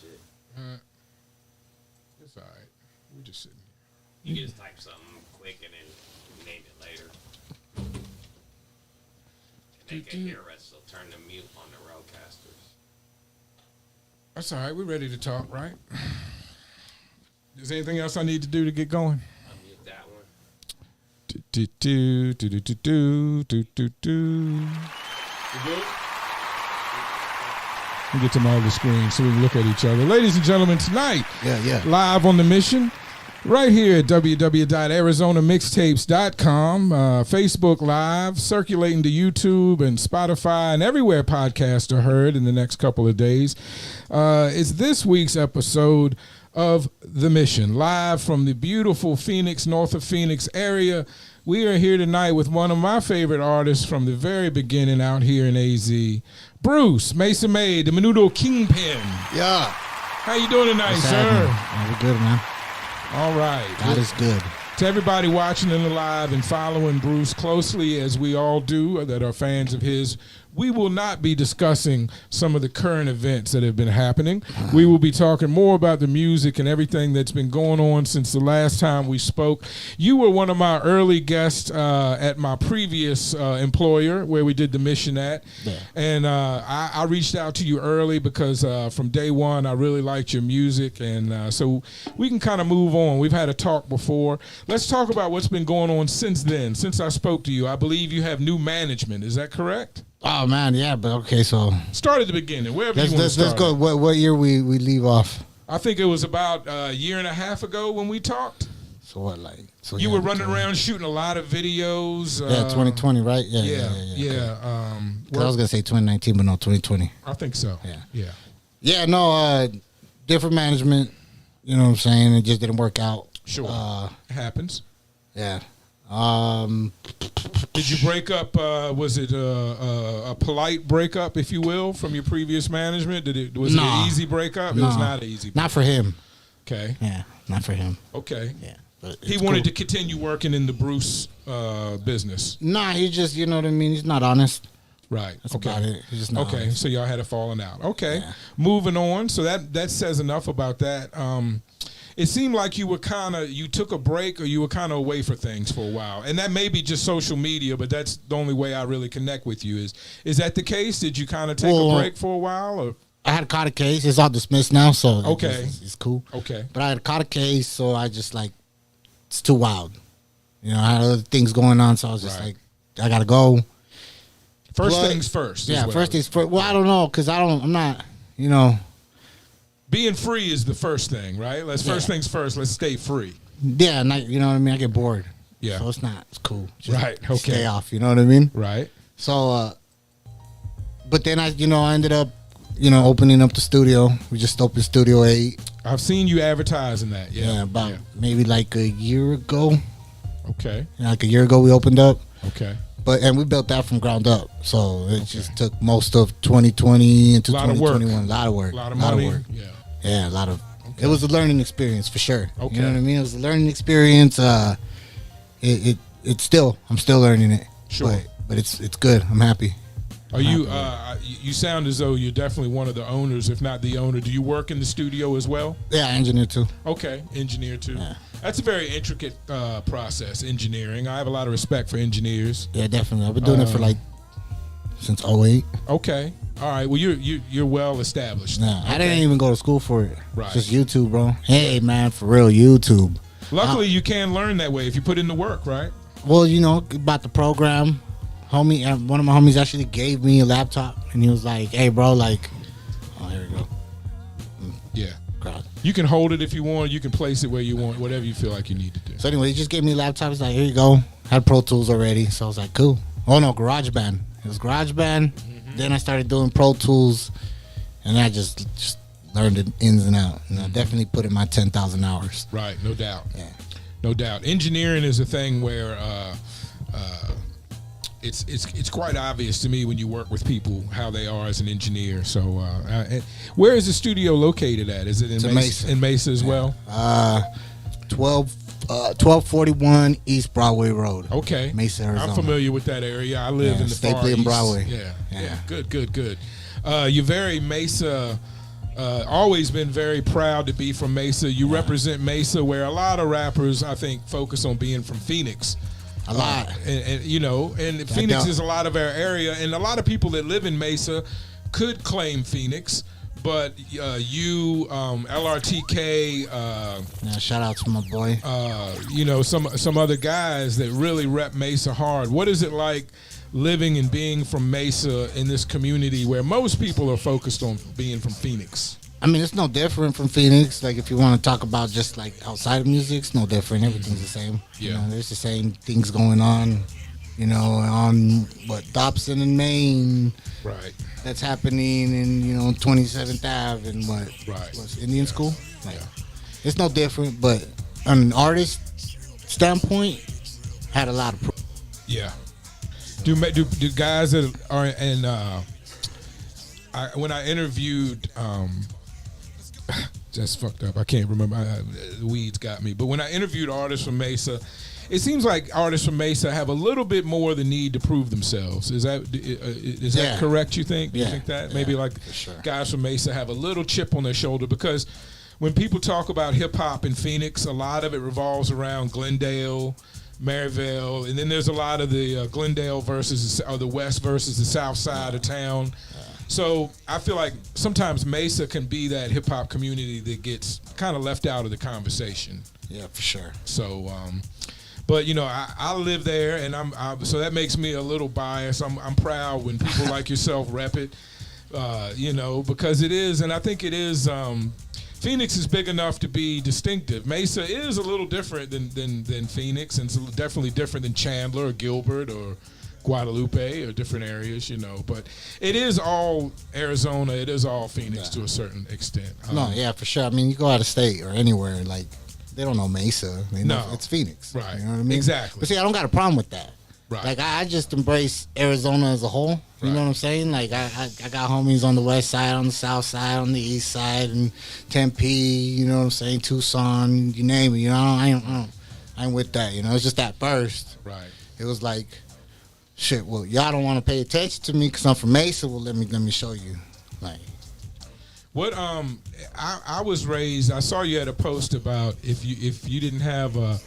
shit. It's all right. We're just sitting here. You can just type something quick and then name it later. And they can hear us, so turn the mute on the roadcasters. That's all right. We're ready to talk, right? Is there anything else I need to do to get going? Unmute that one. You good? We'll get to my other screen so we can look at each other. Ladies and gentlemen, tonight, live on the mission, right here at www.arizonamixtapes.com, Facebook Live, circulating to YouTube and Spotify and everywhere podcasts are heard in the next couple of days. It's this week's episode of The Mission, live from the beautiful Phoenix, north of Phoenix area. We are here tonight with one of my favorite artists from the very beginning out here in AZ, Bruce Mesa Made, the Menudo Kingpin. Yeah. How you doing tonight, What's sir? happening? We're good, man. All right. God is good. To everybody watching in the live and following Bruce closely, as we all do that are fans of his, we will not be discussing some of the current events that have been happening. We will be talking more about the music and everything that's been going on since the last time we spoke. You were one of my early guests at my previous employer where we did the mission at. Yeah. And I reached out to you early because from day one, I really liked your music. And so we can kind of move on. We've had a talk before. Let's talk about what's been going on since then. Since I spoke to you, I believe you have new management. Is that correct? Oh man, yeah, but okay, so start at the beginning. Wherever you want to start. Let's go. What year we leave off? I think it was about a year and a half ago when we talked. So what, like? So you were running around shooting a lot of videos. Yeah, 2020, right? Yeah. Okay. I was gonna say 2019, but no, 2020. I think so. Yeah. No, different management. You know what I'm saying? It just didn't work out. Sure, it happens. Yeah. Did you break up? Was it a polite breakup, if you will, from your previous management? Was it an easy breakup? No, it was not an easy breakup. Not for him. Okay. Yeah, not for him. Okay. Yeah. But he wanted to continue working in the Bruce business. Nah, he just, you know what I mean? He's not honest. Right. That's about it. He's just not honest. So y'all had a falling out. Okay. Yeah. Moving on. So that says enough about that. It seemed like you took a break or you were kind of away for things for a while. And that may be just social media, but that's the only way I really connect with you. Is that the case? Did you kind of take a break for a while? Or? I had caught a case. It's all dismissed now, so it's cool. Okay. But I had caught a case, so I just it's too wild. You know, I had other things going on, so I was just I got to go. First things first. Yeah, first things first. Well, I don't know, because I'm not, you know. Being free is the first thing, right? First things first. Let's stay free. Yeah, and you know what I mean? I get bored. Yeah. So it's cool. Just right, okay. Stay off, you know what I mean? Right. So, but then I ended up, opening up the studio. We just opened Studio 8. I've seen you advertising that, maybe like a year ago. Okay. Like a year ago we opened up. Okay. And we built that from ground up. So it just took most of 2020 into 2021. A lot of work. A lot of money. Work. Yeah. Yeah, a lot of. Okay. It was a learning experience for sure. Okay. You know what I mean? It was a learning experience. I'm still learning it. Sure. But it's good. I'm happy. Are you? You sound as though you're definitely one of the owners, if not the owner. Do you work in the studio as well? Yeah, engineer too. Okay, engineer too. Yeah. That's a very intricate process, engineering. I have a lot of respect for engineers. Yeah, definitely. I've been doing it for since 2008. Okay. All right. Well, you're well established. Nah, I didn't even go to school for it. Right. Just YouTube, bro. Hey, man, for real, YouTube. Luckily, you can learn that way if you put in the work, right? Well, about the program. One of my homies actually gave me a laptop, and he was like, "Hey, bro, oh, here we go." Yeah. Crowd. You can hold it if you want. You can place it where you want. Whatever you feel like you need to do. So anyway, he just gave me a laptop. He's like, "Here you go." Had Pro Tools already, so I was like, "Cool." Oh no, GarageBand. It was GarageBand. Mm-hmm. Then I started doing Pro Tools, and I just learned it ins and out. And I definitely put in my 10,000 hours. Right. No doubt. Yeah. No doubt. Engineering is a thing where. It's quite obvious to me when you work with people how they are as an engineer. So, where is the studio located at? Is it in Mesa? In Mesa as well? 1241 East Broadway Road. Okay, Mesa, Arizona. I'm familiar with that area. I live in the Far Stapley East. and Broadway. Yeah. Good. You're very Mesa Always been very proud to be from Mesa. You represent Mesa, where a lot of rappers, I think, focus on being from Phoenix. A lot. And you know, and Phoenix is a lot of our area, and a lot of people that live in Mesa could claim Phoenix, but you, LRTK, yeah, shout out to my boy. you know, some other guys that really rep Mesa hard. What is it like living and being from Mesa in this community where most people are focused on being from Phoenix? I mean, it's no different from Phoenix. Like, if you want to talk about just like outside of music, it's no different. Everything's the same. Yeah. You know, there's the same things going on. You know, on Dobson and Maine. Right. That's happening in 27th Ave and what's Indian School. Like, it's no different, but on an artist standpoint, had a lot of. Yeah. Do guys that are in when I interviewed just fucked up. I can't remember. The weeds got me. But when I interviewed artists from Mesa, it seems like artists from Mesa have a little bit more the need to prove themselves. Is that correct? You think? Do you think that maybe like guys from Mesa have a little chip on their shoulder because when people talk about hip hop in Phoenix, a lot of it revolves around Glendale, Maryville, and then there's a lot of the Glendale versus the West versus the South side of town. So I feel like sometimes Mesa can be that hip hop community that gets kind of left out of the conversation. Yeah, for sure. So, but I live there, and so that makes me a little biased. I'm proud when people like yourself rep it, because it is, and I think it is. Phoenix is big enough to be distinctive. Mesa is a little different than Phoenix, and it's definitely different than Chandler or Gilbert or Guadalupe or different areas, but it is all Arizona. It is all Phoenix to a certain extent. No, yeah, for sure. I mean, you go out of state or anywhere, like, they don't know Mesa. They know it's Phoenix. Right. You know what I mean? Exactly. But see, I don't got a problem with that. Right. Like, I just embrace Arizona as a whole. You know what I'm saying? Like, I got homies on the west side, on the south side, on the east side, and Tempe, you know what I'm saying? Tucson, you name it. I ain't with that. It's just at first. Right. It was like, shit, well, y'all don't want to pay attention to me because I'm from Mesa. Well, let me show you. Like, what I was raised. I saw you had a post about if you didn't have a.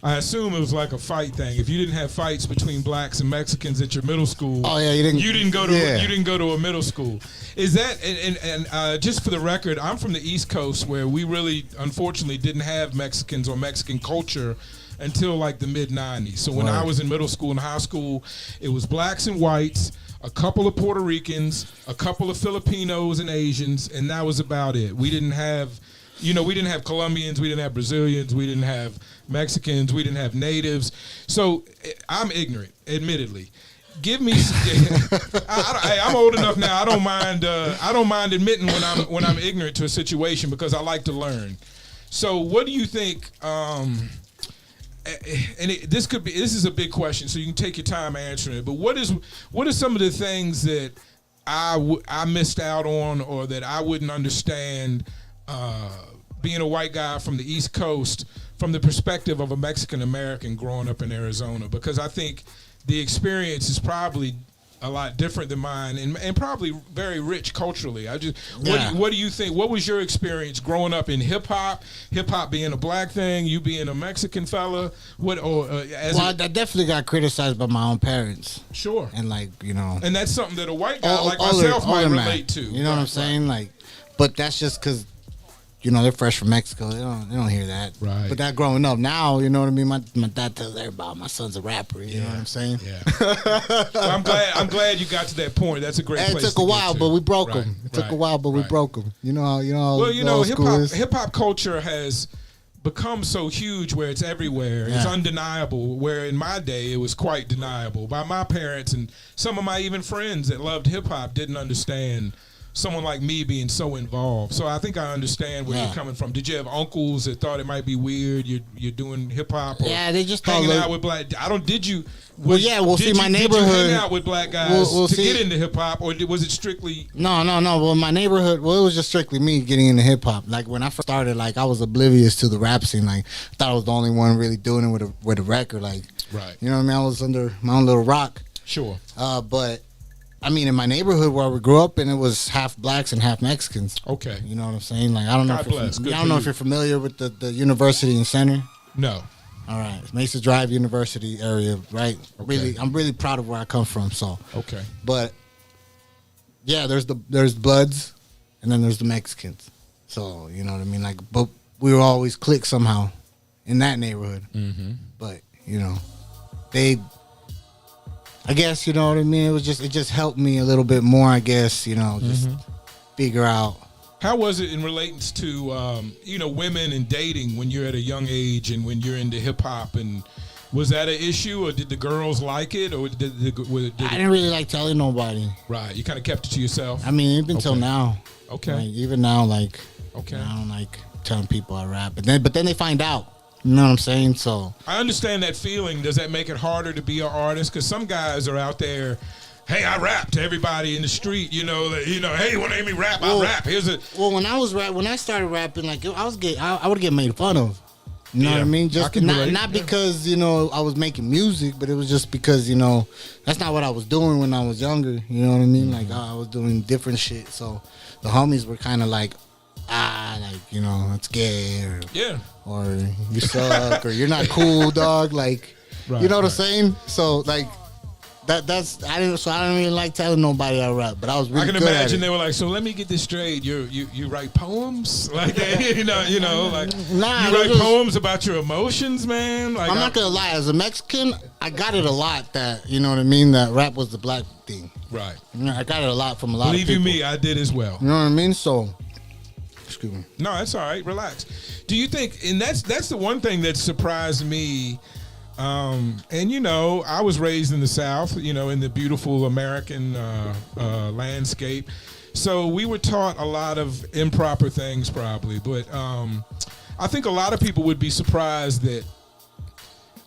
I assume it was like a fight thing. If you didn't have fights between blacks and Mexicans at your middle school, you didn't go to a middle school. Is that and just for the record, I'm from the East Coast where we really unfortunately didn't have Mexicans or Mexican culture until like the mid '90s. So when I was in middle school and high school, it was blacks and whites, a couple of Puerto Ricans, a couple of Filipinos and Asians, and that was about it. We didn't have, we didn't have Colombians, we didn't have Brazilians, we didn't have Mexicans, we didn't have natives. So I'm ignorant, admittedly. Give me. I'm old enough now. I don't mind admitting when I'm ignorant to a situation because I like to learn. So what do you think? This is a big question, so you can take your time answering it. But what are some of the things that I missed out on, or that I wouldn't understand, being a white guy from the East Coast, from the perspective of a Mexican American growing up in Arizona? Because I think the experience is probably a lot different than mine, and probably very rich culturally. What do you think? What was your experience growing up in hip hop? Hip hop being a black thing, you being a Mexican fella. I definitely got criticized by my own parents. Sure. And and that's something that a white guy like myself might relate to. You know what I'm saying? Like, but that's just because. They're fresh from Mexico. They don't hear that. Right. But that growing up now, you know what I mean? My dad tells everybody my son's a rapper. You know what I'm saying? Yeah. So I'm glad you got to that point. That's a great place. It took a while, but we broke them. It took a while, but we broke them. Well, hip hop culture has become so huge where it's everywhere. Yeah. It's undeniable. Where in my day it was quite deniable. By my parents and some of my even friends that loved hip hop didn't understand someone like me being so involved. So I think I understand where you're coming from. Did you have uncles that thought it might be weird you're doing hip hop? Yeah, they just hanging out with black. Did you? My neighborhood. Did you hang out with black guys to get into hip hop, or was it strictly? No. Well, my neighborhood. Well, it was just strictly me getting into hip hop. Like when I first started, like I was oblivious to the rap scene. Like I thought I was the only one really doing it with a record. Like, right. You know what I mean? I was under my own little rock. Sure. But I mean, in my neighborhood where we grew up, and it was half blacks and half Mexicans. Okay. You know what I'm saying? Like, I don't know. God bless. Good I for don't know you. if you're familiar with the university in Center. No. All right, Mesa Drive University area, right? Okay. I'm really proud of where I come from. So, Okay. but yeah, there's Bloods, and then there's the Mexicans. So you know what I mean? Like, but we were always clicked somehow in that neighborhood. Mm-hmm. But you know, I guess you know what I mean. It just helped me a little bit more. I guess you know, just figure out. How was it in relations to women and dating when you're at a young age and when you're into hip hop, and was that an issue, or did the girls like it, or did I didn't really like telling nobody. Right, you kind of kept it to yourself. I mean, even till now. Okay. Like, even now, like, Okay. I don't like telling people I rap, but then they find out. You know what I'm saying? So I understand that feeling. Does that make it harder to be an artist? Because some guys are out there. Hey, I rap to everybody in the street. You know. Hey, you want to hear me rap? I rap. Well, when I started rapping, like I would get made fun of. You know what I mean? Just not because I was making music, but it was just because that's not what I was doing when I was younger. You know what I mean? Like I was doing different shit. So the homies were kind of like, it's gay, or you suck, or you're not cool, dog. Like, right, you know what I'm saying? So like. I didn't really like telling nobody I rap, but I was really I can good imagine at it. they were like, so let me get this straight. You write poems like that, like you write poems about your emotions, man. Like I'm not gonna lie, as a Mexican, I got it a lot that that rap was the black thing. Right. I got it a lot from a lot of people. Believe you me, I did as well. You know what I mean? So, excuse me. No, that's all right. Relax. Do you think? And that's the one thing that surprised me. I was raised in the South, in the beautiful American landscape. So we were taught a lot of improper things probably. But I think a lot of people would be surprised that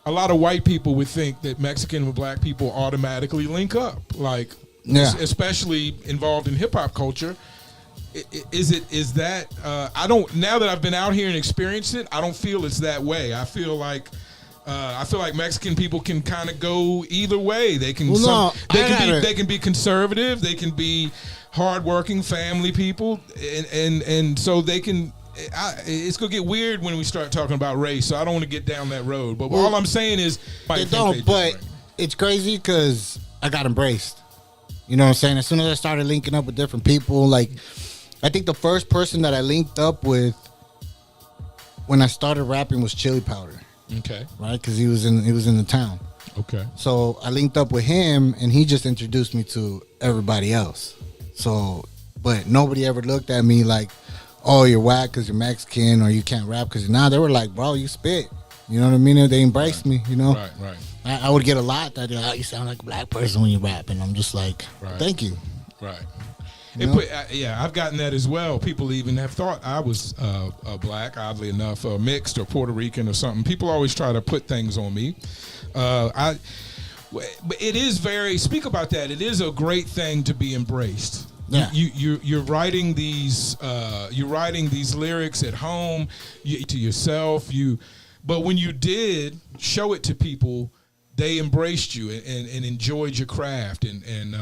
a lot of white people would think that Mexican and black people automatically link up. Like, especially involved in hip hop culture. Now that I've been out here and experienced it, I don't feel it's that way. I feel like Mexican people can kind of go either way. They can they can be conservative, they can be hardworking family people, and so they can. It's gonna get weird when we start talking about race. So I don't want to get down that road. But all I'm saying is, it's crazy because I got embraced. You know what I'm saying? As soon as I started linking up with different people, like I think the first person that I linked up with when I started rapping was Chili Powder. Okay. Right, because he was in the town. Okay. So I linked up with him, and he just introduced me to everybody else. So, but nobody ever looked at me like, "Oh, you're whack because you're Mexican," or "You can't rap because you're not." They were like, "Bro, you spit." You know what I mean? They embraced me. You know. Right. I would get a lot that you sound like a black person when you rap, and I'm just like, "Thank you." Right. I've gotten that as well. People even have thought I was black, oddly enough, mixed or Puerto Rican or something. People always try to put things on me. But it is speak about that. It is a great thing to be embraced. Yeah. You're writing these lyrics at home to yourself. But when you did show it to people, they embraced you and enjoyed your craft and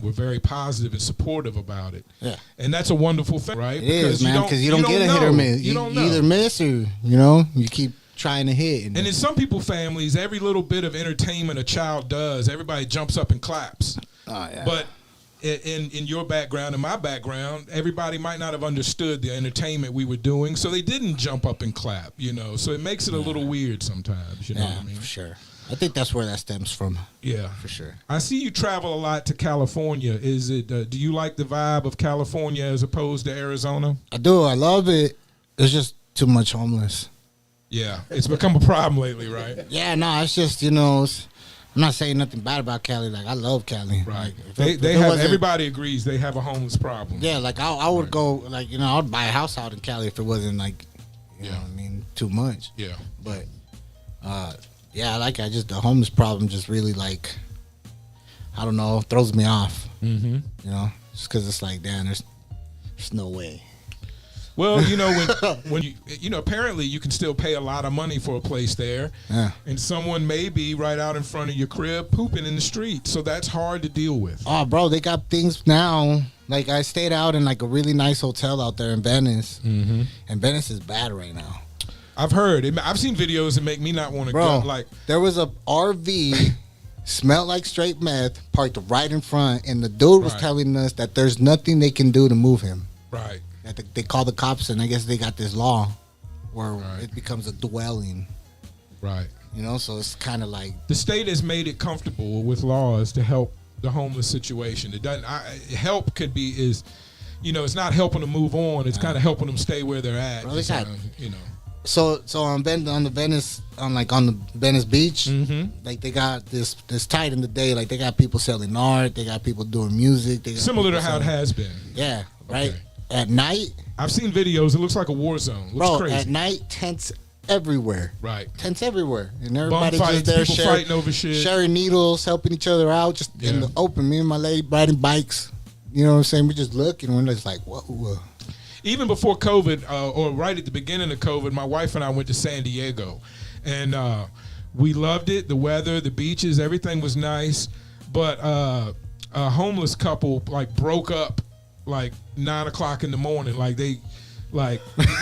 were very positive and supportive about it. Yeah. And that's a wonderful thing, right? It is, man, because you don't get a hit or miss. You either miss or, you keep trying to hit. And in some people's families, every little bit of entertainment a child does, everybody jumps up and claps. Oh, yeah. But in your background and my background, everybody might not have understood the entertainment we were doing, so they didn't jump up and clap, So it makes it a little weird sometimes, you know what I mean? For sure. I think that's where that stems from. Yeah, for sure. I see you travel a lot to California. Is it? Do you like the vibe of California as opposed to Arizona? I do. I love it. There's just too much homeless. Yeah, it's become a problem lately, right? Yeah, no, it's just I'm not saying nothing bad about Cali. Like I love Cali. Right. Like, everybody agrees they have a homeless problem. Yeah, like I would go I'd buy a house out in Cali if it wasn't like you know what I mean, too much. Yeah. But yeah, the homeless problem just really I don't know, throws me off. Mm-hmm. Just because it's like, damn, there's no way. Well, you know, when you know, apparently you can still pay a lot of money for a place there, and someone may be right out in front of your crib pooping in the street, so that's hard to deal with. Oh, bro, they got things now. Like, I stayed out in like a really nice hotel out there in Venice, and Venice is bad right now. I've heard. I've seen videos that make me not want to go. Like, there was a RV, smelled like straight meth, parked right in front, and the dude was telling us that there's nothing they can do to move him. Right. That they call the cops, and I guess they got this law where it becomes a dwelling. Right. You know, so it's kind of like the state has made it comfortable with laws to help the homeless situation. It doesn't. Help could be you know, it's not helping them move on. It's kind of helping them stay where they're at. Bro, you know. So on the Venice beach, like they got this tight in the day. Like they got people selling art, they got people doing music. They got similar to how it has been. Yeah, right. Okay. At night, I've seen videos. It looks like a war zone. Looks crazy. At night, tents everywhere. Right. Tents everywhere, and everybody fights, just there fighting over shit, sharing needles, helping each other out, just in the open. Me and my lady riding bikes. You know what I'm saying? We just look and we're just like, whoa. Even before COVID, or right at the beginning of COVID, my wife and I went to San Diego, and we loved it. The weather, the beaches, everything was nice. But a homeless couple like broke up like 9 o'clock in the morning. Like they, like like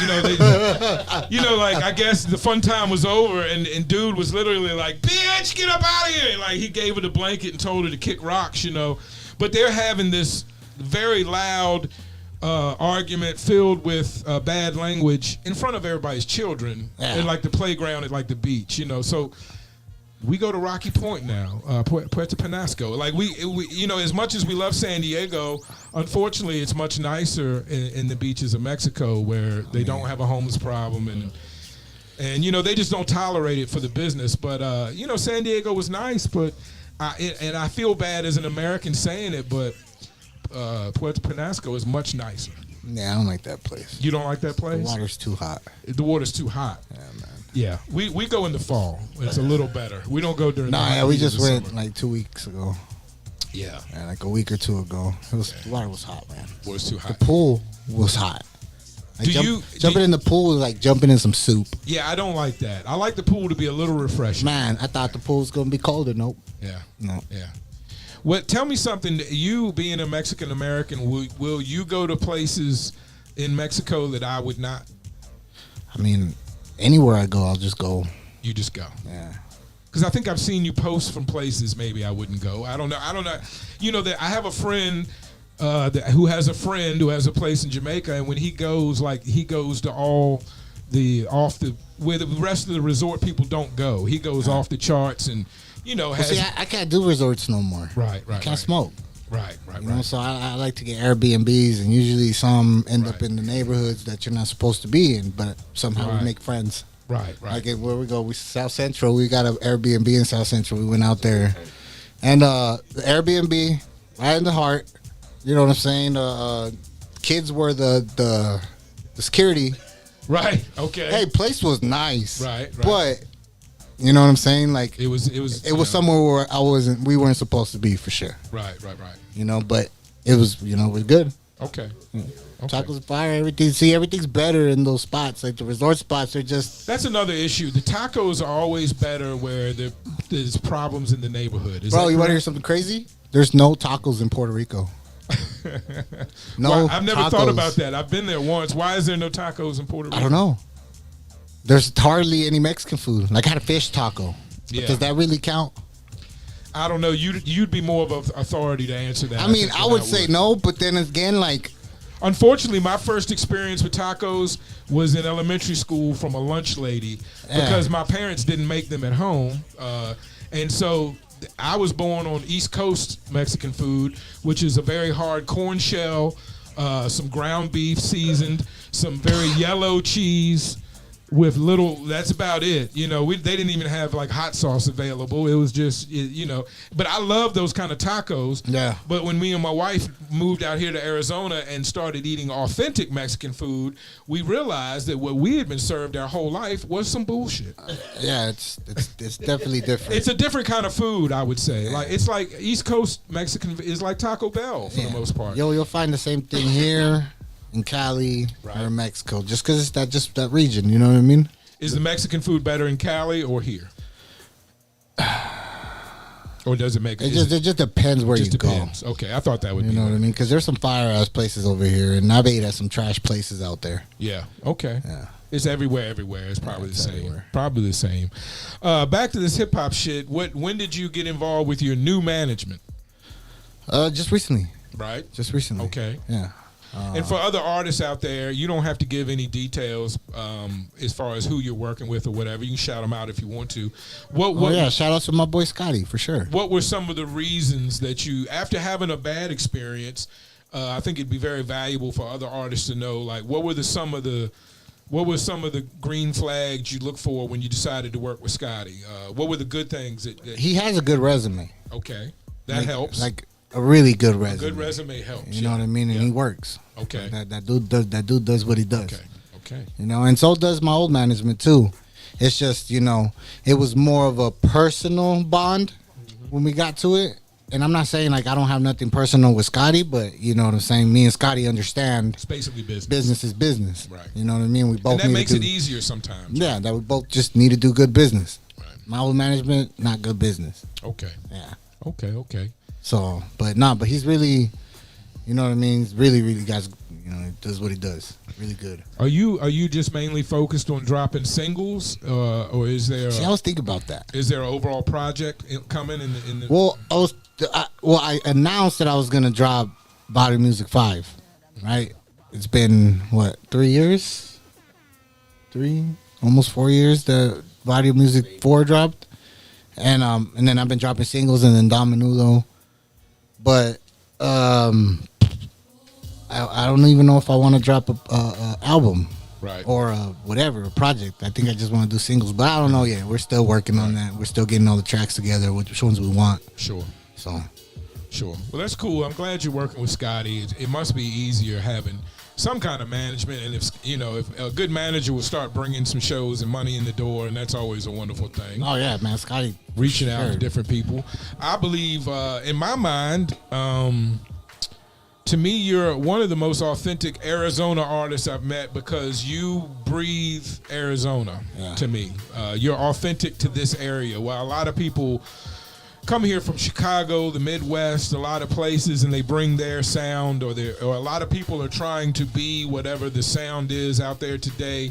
I guess the fun time was over, and dude was literally like, "Bitch, get up out of here!" And, like he gave her the blanket and told her to kick rocks. You know, but they're having this very loud argument filled with bad language in front of everybody's children in like the playground at like the beach, you know. So we go to Rocky Point now, Puerto Penasco. Like we you know, as much as we love San Diego, unfortunately it's much nicer in the beaches of Mexico where they don't have a homeless problem, and you know, they just don't tolerate it for the business. But you know, San Diego was nice, but I feel bad as an American saying it, but Puerto Penasco is much nicer. Yeah, I don't like that place. You don't like that place? The water's too hot. The water's too hot. Yeah, man. Yeah, we go in the fall. It's a little better. We don't go during. We just went summer. Like 2 weeks ago. Yeah, like a week or two ago. The water was hot, man. It was too hot. The pool was hot. Like jumping in the pool was like jumping in some soup. Yeah, I don't like that. I like the pool to be a little refreshing. Man, I thought the pool was gonna be colder. Nope. Yeah. No. Yeah. Well, tell me something. You being a Mexican American, will you go to places in Mexico that I would not? I mean, anywhere I go, I'll just go. You just go. Yeah. Because I think I've seen you post from places maybe I wouldn't go. I don't know. You know, that I have a friend who has a friend who has a place in Jamaica, and when he goes, like he goes to all where the rest of the resort people don't go. He goes off the charts, and you know. I can't do resorts no more. Right. I can't smoke. Right. You know, so I like to get Airbnbs, and usually some end up in the neighborhoods that you're not supposed to be in, but somehow we make friends. Right. Like where we go, South Central. We got an Airbnb in South Central. We went out there, and the Airbnb right in the heart. You know what I'm saying? Kids were the security. Right. Okay. Hey, place was nice. Right. But you know what I'm saying? Like it was somewhere where we weren't supposed to be for sure. Right. You know, but it was it was good. Okay. Tacos fire, everything's better in those spots. Like the resort spots are just. That's another issue. The tacos are always better where there's problems in the neighborhood. Bro, you want to hear something crazy? There's no tacos in Puerto Rico. No, well, I've never tacos. thought about that. I've been there once. Why is there no tacos in Puerto Rico? I don't know. There's hardly any Mexican food. Like I had a fish taco. Yeah. Does that really count? I don't know. You'd be more of an authority to answer that. I mean, I would say no, but then again, like. Unfortunately, my first experience with tacos was in elementary school from a lunch lady because my parents didn't make them at home. And so I was born on East Coast Mexican food, which is a very hard corn shell, some ground beef seasoned, some very yellow cheese with little, that's about it. You know, they didn't even have like hot sauce available. It was just, you know, but I love those kind of tacos. Yeah. But when me and my wife moved out here to Arizona and started eating authentic Mexican food, we realized that what we had been served our whole life was some bullshit. Yeah, it's definitely different. It's a different kind of food, I would say. Like it's like East Coast Mexican is like Taco Bell for the most part. You'll find the same thing here. in Cali Right. or in Mexico, just because it's that region. You know what I mean? Is the Mexican food better in Cali or here? Or does it make It just depends where you depends. Okay, I thought that would go. be. You know what I mean? Because there's some fire ass places over here, and I've ate at some trash places out there. Yeah. Okay. Yeah. It's everywhere. It's probably the it's same. everywhere. Probably the same. Back to this hip hop shit. When did you get involved with your new management? Just recently. Right. Just recently. Okay. Yeah. And for other artists out there, you don't have to give any details as far as who you're working with or whatever. You can shout them out if you want to. Shout out to my boy Scotty for sure. What were some of the reasons that you, after having a bad experience, I think it'd be very valuable for other artists to know, like, what were some of the green flags you look for when you decided to work with Scotty? What were the good things that He has a good resume. okay, that helps. Like a really good resume. Good resume helps. You know what I mean? And he works. Okay. That dude does what he does. Okay. You know, and so does my old management too. It's just, you know, it was more of a personal bond when we got to it. And I'm not saying like I don't have nothing personal with Scotty, but you know what I'm saying? Me and Scotty understand It's basically business. business is business. Right. You know what I mean? We both And that need makes to it easier sometimes. Yeah, that we both just need to do good business. Right. My old management, not good business. Okay. Yeah. Okay. So, but he's really, you know what I mean? He's really, guys, you know, he does what he does. Really good. Are you just mainly focused on dropping singles, or is there? See, I was thinking about that. Is there an overall project coming in the? Well, I announced that I was gonna drop Body Music 5, right? It's been what 3 years? Almost 4 years. The Body Music 4 dropped, and then I've been dropping singles and then Don Menudo, but I don't even know if I want to drop a album. Right. Or whatever, a project. I think I just want to do singles, but I don't know yet. We're still working on that. We're still getting all the tracks together, which ones we want. Sure. So, Well, that's cool. I'm glad you're working with Scotty. It must be easier having some kind of management, and if a good manager will start bringing some shows and money in the door, and that's always a wonderful thing. oh yeah, man, Scotty Reaching out to different people. I believe, in my mind, to me, you're one of the most authentic Arizona artists I've met because you breathe Arizona to me. You're authentic to this area. While a lot of people come here from Chicago, the Midwest, a lot of places, and they bring their sound, or a lot of people are trying to be whatever the sound is out there today.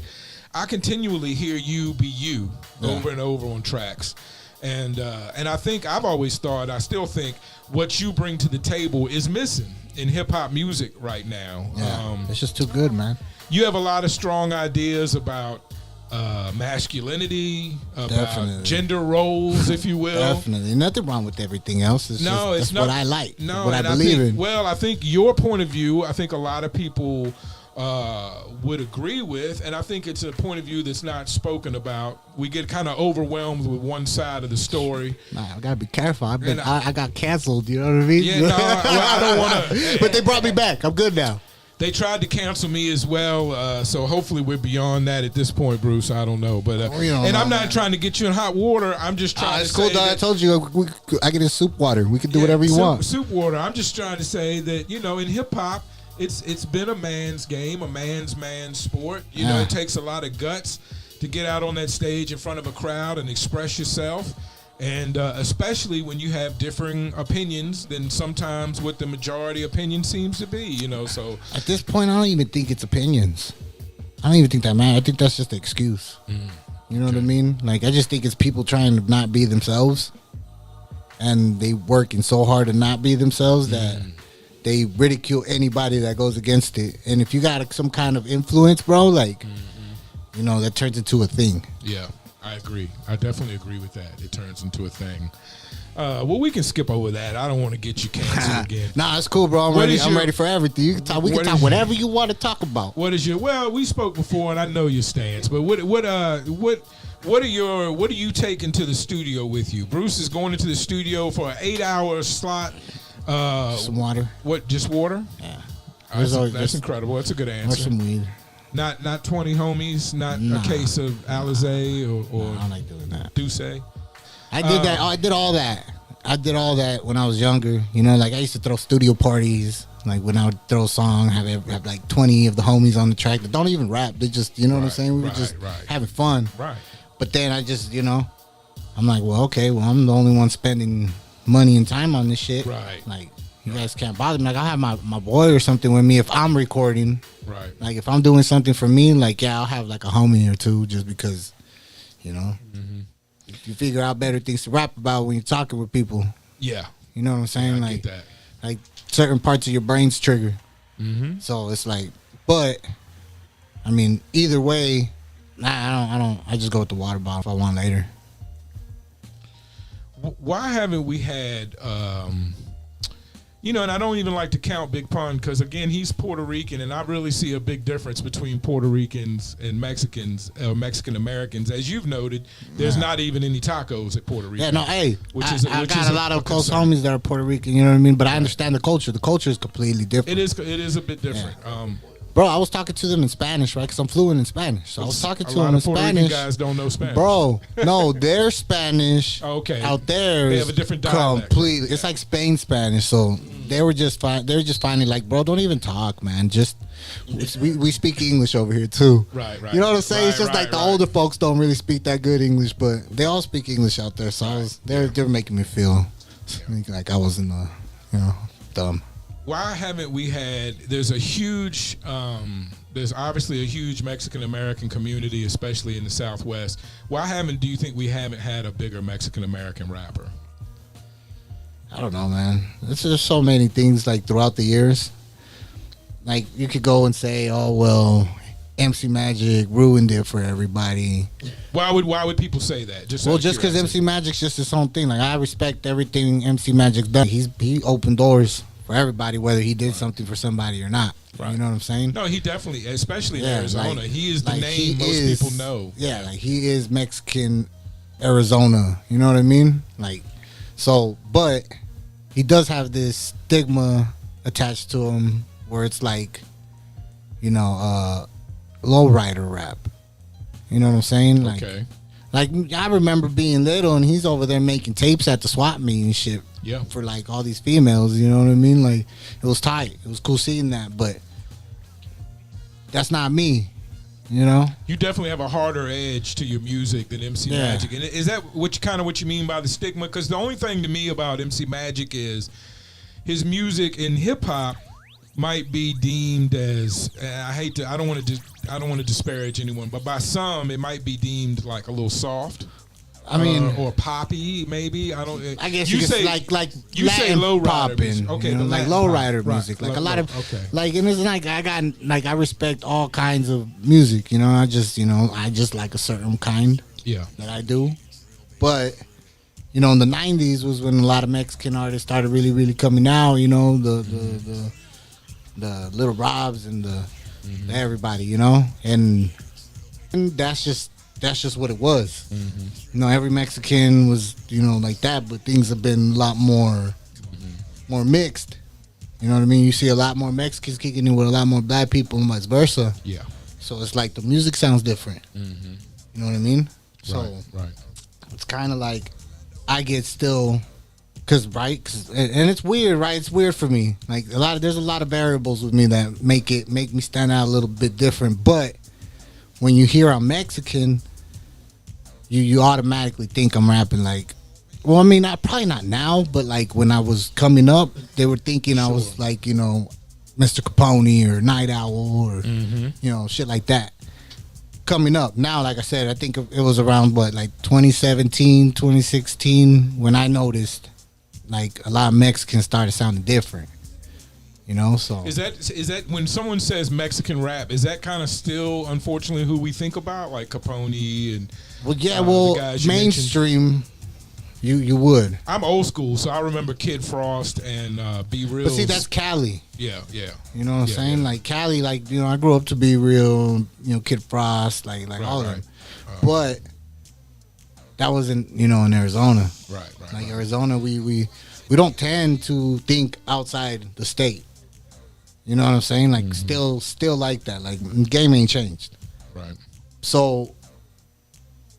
I continually hear you be you over and over on tracks. And I think I still think what you bring to the table is missing in hip hop music right now. Yeah, it's just too good, man. You have a lot of strong ideas about masculinity, about Definitely. gender roles, if you will. Definitely, nothing wrong with everything else. It's That's what I like. No, what I and believe in. Well, I think your point of view, I think a lot of people would agree with, and I think it's a point of view that's not spoken about. We get kind of overwhelmed with one side of the story. Nah, I gotta be careful. I got canceled. You know what I mean? Yeah, no, I don't want to. But they brought me back. I'm good now. They tried to cancel me as well, so hopefully we're beyond that at this point, Bruce. I don't know, but I'm not trying to get you in hot water. I'm just trying to it's say cool, dog. I told you I get in soup water. We can do whatever you want. Soup water. I'm just trying to say that in hip hop, it's been a man's game, a man's sport. It takes a lot of guts to get out on that stage in front of a crowd and express yourself. And especially when you have differing opinions than sometimes what the majority opinion seems to be, so. At this point, I don't even think it's opinions. I don't even think that matters. I think that's just an excuse. You know what I mean? Like, I just think it's people trying to not be themselves. And they working so hard to not be themselves that they ridicule anybody that goes against it. And if you got some kind of influence, bro, like, that turns into a thing. Yeah. I agree. I definitely agree with that. It turns into a thing. Well, we can skip over that. I don't want to get you canceled again. Nah, it's cool, bro. I'm ready for everything. You can talk. We can talk whatever you want to talk about. What is Well, we spoke before, and I know your stance. But what are you taking to the studio with you? Bruce is going into the studio for an 8-hour slot. Some water. What? Just water? Yeah. That's incredible. That's a good answer. Or some weed. Not 20 homies, not a case of Alizé or I don't like doing that. Douce. I did that. I did all that. I did all that when I was younger. Like I used to throw studio parties. Like when I would throw a song, have like 20 of the homies on the track that don't even rap. They just, you know what I'm saying? We were just having fun. Right. But then I just, I'm like, well, okay, well, I'm the only one spending money and time on this shit. Right. Like, you guys can't bother me. Like, I'll have my boy or something with me if I'm recording. Right. Like, if I'm doing something for me, like, yeah, I'll have like a homie or two just because, you figure out better things to rap about when you're talking with people. Yeah. You know what I'm saying? Yeah, I like, get that. Like, certain parts of your brains trigger. Mm-hmm. So it's like, but, I mean, either way, I just go with the water bottle if I want later. Why haven't we had, and I don't even like to count Big Pun because, again, he's Puerto Rican, and I really see a big difference between Puerto Ricans and Mexicans, Mexican Americans. As you've noted, there's not even any tacos at Puerto Rico. Yeah, no, hey, I which got is a lot of close concern. homies that are Puerto Rican, you know what I mean? But I understand the culture. The culture is completely different. It is a bit different. Yeah. Bro, I was talking to them in Spanish, right? Because I'm fluent in Spanish. So I was talking to them in A lot of Puerto Spanish. Rican guys don't know Spanish. Bro, no, their Spanish Okay. out there They is have a different dialect. completely. It's like Spain Spanish. So they were just fine. They were just finally like, bro, don't even talk, man. Just we speak English over here too. Right. You know what I'm saying? It's Right, just like the right. older folks don't really speak that good English, but they all speak English out there. So they were making me feel like I wasn't, dumb. Why haven't we had? There's obviously a huge Mexican American community, especially in the Southwest. Do you think we haven't had a bigger Mexican American rapper? I don't know, man. There's just so many things like throughout the years. Like you could go and say, "Oh well, MC Magic ruined it for everybody." Why would people say that? Just Because MC Magic's just his own thing. Like I respect everything MC Magic's done. He opened doors for everybody, whether he did something for somebody or not. Right. You know what I'm saying? No, he definitely, especially in Arizona, he is the like, name most people know. Yeah, like he is Mexican Arizona. You know what I mean? Like, so, but he does have this stigma attached to him where it's like, lowrider rap. You know what I'm saying? Like, Okay. Like I remember being little and he's over there making tapes at the swap meet and shit. Yeah. For like all these females, you know what I mean? Like it was tight. It was cool seeing that, but that's not me. You know? You definitely have a harder edge to your music than MC Magic. And is that what you mean by the stigma? Because the only thing to me about MC Magic is his music in hip hop might be deemed as I don't want to disparage anyone, but by some it might be deemed like a little soft. I mean, or poppy, maybe. I don't. I guess you say like you Latin say low rider popping, music. Okay, like low rider music, like a lot of okay. like, and it's like I respect all kinds of music. You know, I just like a certain kind. Yeah. That I do, but in the '90s was when a lot of Mexican artists started really, really coming out. You know, the Little Robs and the everybody. And that's just what it was. Mm-hmm. Every Mexican was, like that, but things have been a lot more mixed. You know what I mean? You see a lot more Mexicans kicking in with a lot more black people and vice versa. Yeah. So it's like the music sounds different. Mm-hmm. You know what I mean? So right. it's kind of like I get still, and it's weird, right? It's weird for me. Like there's a lot of variables with me that make me stand out a little bit different. But when you hear I'm Mexican, you automatically think I'm rapping like, well, I mean, probably not now, but like when I was coming up, they were thinking I was like, Mr. Capone or Night Owl or, shit like that. Coming up now, like I said, I think it was around 2017, 2016 when I noticed like a lot of Mexicans started sounding different. So is that when someone says Mexican rap, is that kind of still unfortunately who we think about, like Capone and the guys you mainstream? You would. I'm old school, so I remember Kid Frost and Be Real. But see, that's Cali. Yeah. You know what I'm saying? Yeah. Like Cali, I grew up to Be Real, Kid Frost, like all of them. But that wasn't, in Arizona. Right. Like Arizona, we don't tend to think outside the state. You know what I'm saying? Like still like that. Like game ain't changed. Right. So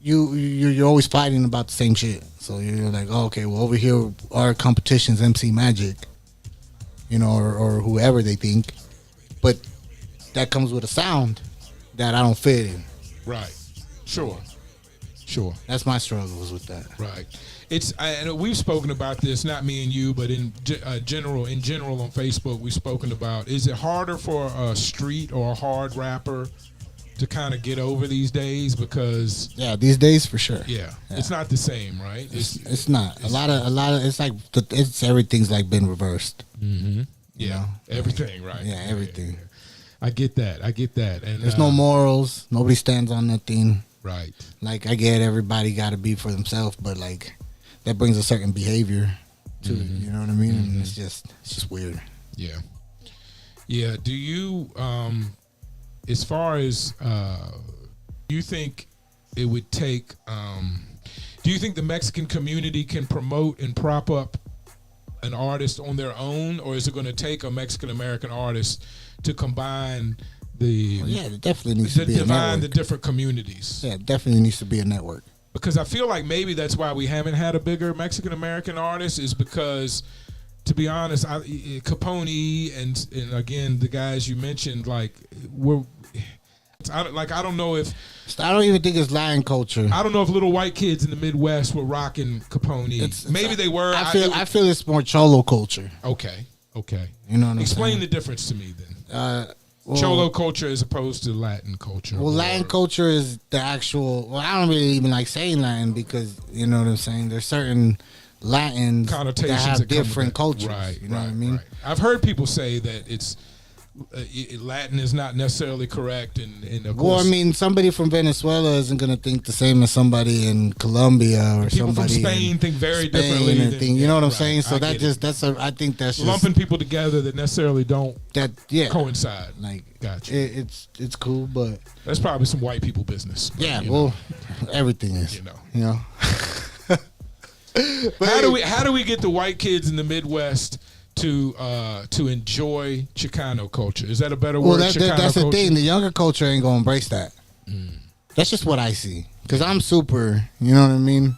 you're always fighting about the same shit. So you're like, oh, okay, well over here our competition's MC Magic. or whoever they think. But that comes with a sound that I don't fit in. Right. Sure. That's my struggles with that. Right. And we've spoken about this, not me and you, but in general on Facebook, we've spoken about, is it harder for a street or a hard rapper to kind of get over these days? Because these days for sure. Yeah. It's not the same, right? It's not. A lot of it's like everything's like been reversed. Mm-hmm. Yeah. You know? Everything, right? Yeah, everything. Yeah. I get that. And there's no morals. Nobody stands on nothing. Right. Like, I get everybody got to be for themselves, but like that brings a certain behavior to it. You know what I mean? Mm-hmm. And it's just weird. Yeah. Yeah. Do you, as far as, you think it would take, do you think the Mexican community can promote and prop up an artist on their own, or is it going to take a Mexican American artist to combine it definitely needs to be a network. The different communities? Yeah, it definitely needs to be a network. Because I feel like maybe that's why we haven't had a bigger Mexican American artist, is because, to be honest, Capone and again the guys you mentioned, like I don't know if I don't even think it's Latin culture. I don't know if little white kids in the Midwest were rocking Capone. Maybe they were. I feel it's more Cholo culture. Okay. You know what I'm saying? Explain the difference to me then. Cholo culture as opposed to Latin culture. Well, Latin culture is the actual. Well, I don't really even like saying Latin because you know what I'm saying. There's certain Latins connotations that have different cultures. Right. You know what I mean? Right. I've heard people say that it's Latin is not necessarily correct, and of course, I mean, somebody from Venezuela isn't gonna think the same as somebody in Colombia or people somebody from Spain think very Spain differently. You know what I'm saying? So I think that's just lumping people together that necessarily don't coincide. Like, gotcha. It's cool, but that's probably some white people business. Yeah, well, everything is. You know. But how do we get the white kids in the Midwest to enjoy Chicano culture? Is that a better word? Well, that's the thing. The younger culture ain't gonna embrace that. That's just what I see. Because I'm super. You know what I mean?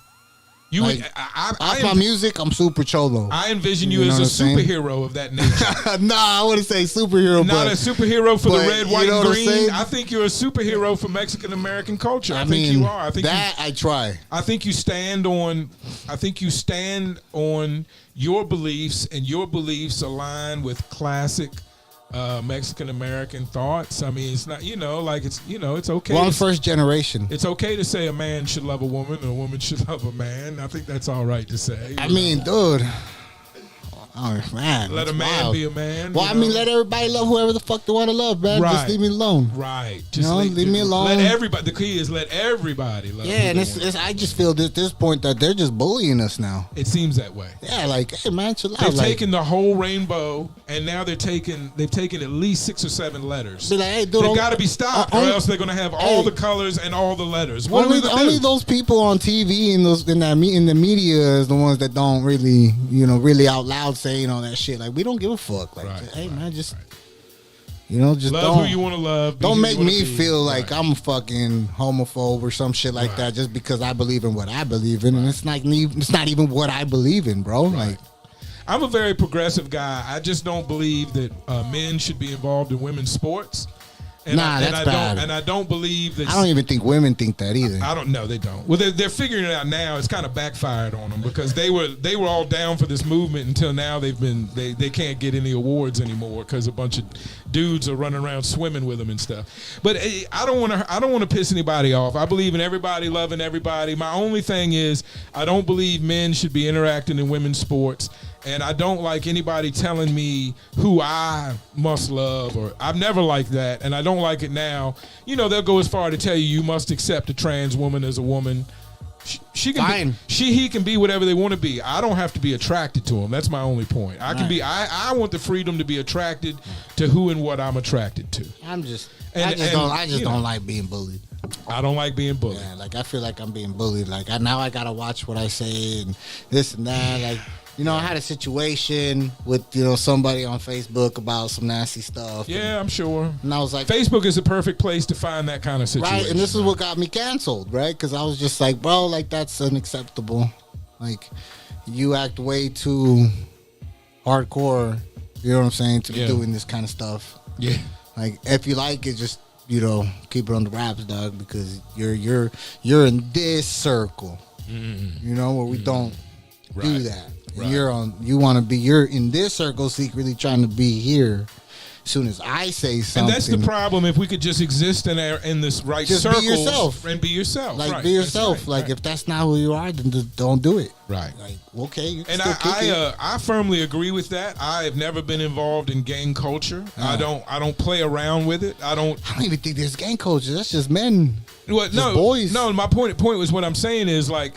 My music, I'm super Cholo. I envision you as a superhero of that nature. Nah, I wouldn't say superhero. Not a superhero for the red, white, and green. I think you're a superhero for Mexican American culture. I think you are. I try. I think you stand on your beliefs, and your beliefs align with classic Mexican American thoughts. I mean, it's not, it's okay. Well, I'm first generation. It's okay to say a man should love a woman and a woman should love a man. I think that's all right to say. I mean, dude. Oh, man. Let a man be a man. Well, I mean, let everybody love whoever the fuck they want to love, man. Right. Just leave me alone. Right. Just leave me alone. Let everybody. The key is let everybody love. Yeah, and I just feel at this point that they're just bullying us now. It seems that way. Yeah, like, hey, man, chill out. They've taken the whole rainbow, and now they've taken at least 6 or 7 letters. Be like, hey, dude, they've got to be stopped, or else they're going to have all the colors and all the letters. What only those people on TV and in the media is the ones that don't really, really out loud saying all that shit. Like, we don't give a fuck. Like, hey, man, just, just love who you want to love. Don't make me feel like I'm a fucking homophobe or some shit like that just because I believe in what I believe in. And it's not even what I believe in, bro. Right. Like, I'm a very progressive guy. I just don't believe that men should be involved in women's sports. That's bad. I don't believe that. I don't even think women think that either. I don't know. They don't. Well, they're figuring it out now. It's kind of backfired on them because they were all down for this movement until now. They can't get any awards anymore because a bunch of dudes are running around swimming with them and stuff. But I don't want to piss anybody off. I believe in everybody loving everybody. My only thing is I don't believe men should be interacting in women's sports. And I don't like anybody telling me who I must love, or I've never liked that, and I don't like it now. They'll go as far to tell you must accept a trans woman as a woman. He can be whatever they want to be. I don't have to be attracted to him. That's my only point. I want the freedom to be attracted to who and what I'm attracted to. I just don't like being bullied. I don't like being bullied. Yeah, like I feel like I'm being bullied. Like now I gotta watch what I say and this and that. Like. I had a situation with, somebody on Facebook about some nasty stuff. Yeah, I'm sure. And I was like... Facebook is a perfect place to find that kind of situation. Right, and this is what got me canceled, right? Because I was just like, bro, like, that's unacceptable. Like, you act way too hardcore You know what I'm saying? To be Yeah. doing this kind of stuff. Yeah. Like, if you like it, just, you know, keep it on the wraps, dog, because you're in this circle. You know, where we don't do Right. that. Right. You're in this circle secretly trying to be here. As soon as I say And something, that's the problem. If we could just exist in this right Just be circle yourself. and be yourself, like, right. be That's yourself. right, Like, right. if that's not who you are, then just don't do it. Right. Like, okay, you can And still kick it. I firmly agree with that. I have never been involved in gang culture. I don't play around with it. I don't. I don't even think there's gang culture. That's just men. What? Just No, boys. no. My point was what I'm saying is like.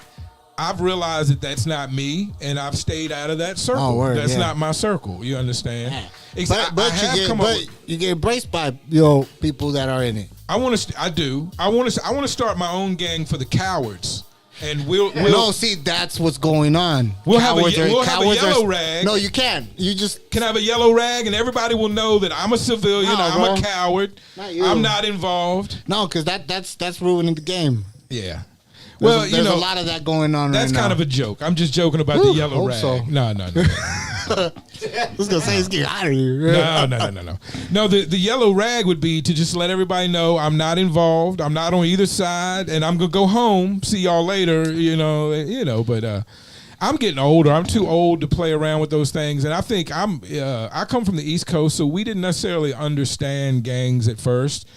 I've realized that that's not me, and I've stayed out of that circle. Oh, word, that's yeah. not my circle. You understand? But you get embraced by, you know, people that are in it. I want to. I do. I want to start my own gang for the cowards, and we'll No, see, that's what's going on. We'll have a Cowards yellow rag. No, you can't. You just can have a yellow rag, and everybody will know that I'm a civilian. No, I'm bro. a coward. Not you. I'm not involved. no, because that's ruining the game. Yeah. There's a lot of that going on. That's right kind now. of a joke. I'm just joking about the yellow hope rag. so. No. I was gonna say, let's get out of here. No. No, the yellow rag would be to just let everybody know I'm not involved. I'm not on either side, and I'm gonna go home. See y'all later. You know. But I'm getting older. I'm too old to play around with those things, and I think I come from the East Coast, so we didn't necessarily understand gangs at first.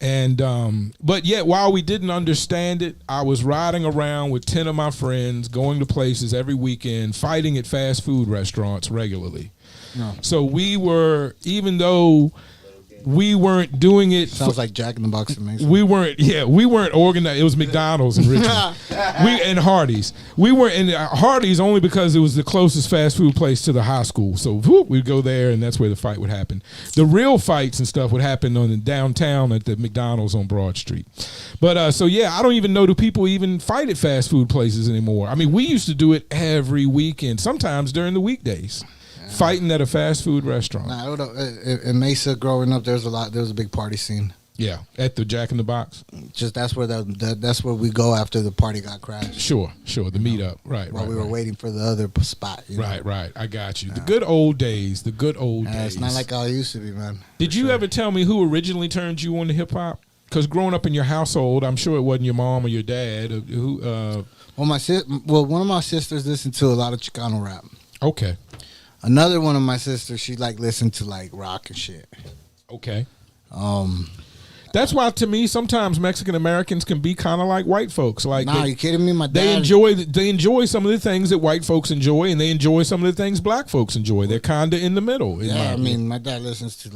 And but yet while we didn't understand it, I was riding around with 10 of my friends, going to places every weekend, fighting at fast food restaurants regularly. No. So we were, even though we weren't doing it. Sounds like Jack in the Box to me. We weren't organized. It was McDonald's in Richmond. And Hardee's. We weren't in Hardee's only because it was the closest fast food place to the high school. So we'd go there, and that's where the fight would happen. The real fights and stuff would happen on the downtown at the McDonald's on Broad Street. But I don't even know do people even fight at fast food places anymore. I mean, we used to do it every weekend, sometimes during the weekdays. Fighting at a fast food restaurant. Nah, in Mesa, growing up, there was a big party scene. Yeah, at the Jack in the Box. Just that's where we go after the party got crashed. Sure. The meetup. Right. While we were waiting for the other spot. Right. I got you. The good old days. days. It's not like how it used to be, man. Did you ever tell me who originally turned you on to hip hop? Because growing up in your household, I'm sure it wasn't your mom or your dad. Well, one of my sisters listened to a lot of Chicano rap. Okay. Another one of my sisters, she listened to rock and shit. Okay. That's why to me sometimes Mexican Americans can be kind of like white folks. Like, you kidding me? My dad, they enjoy some of the things that white folks enjoy, and they enjoy some of the things black folks enjoy. They're kind of in the middle. Yeah, my dad listens to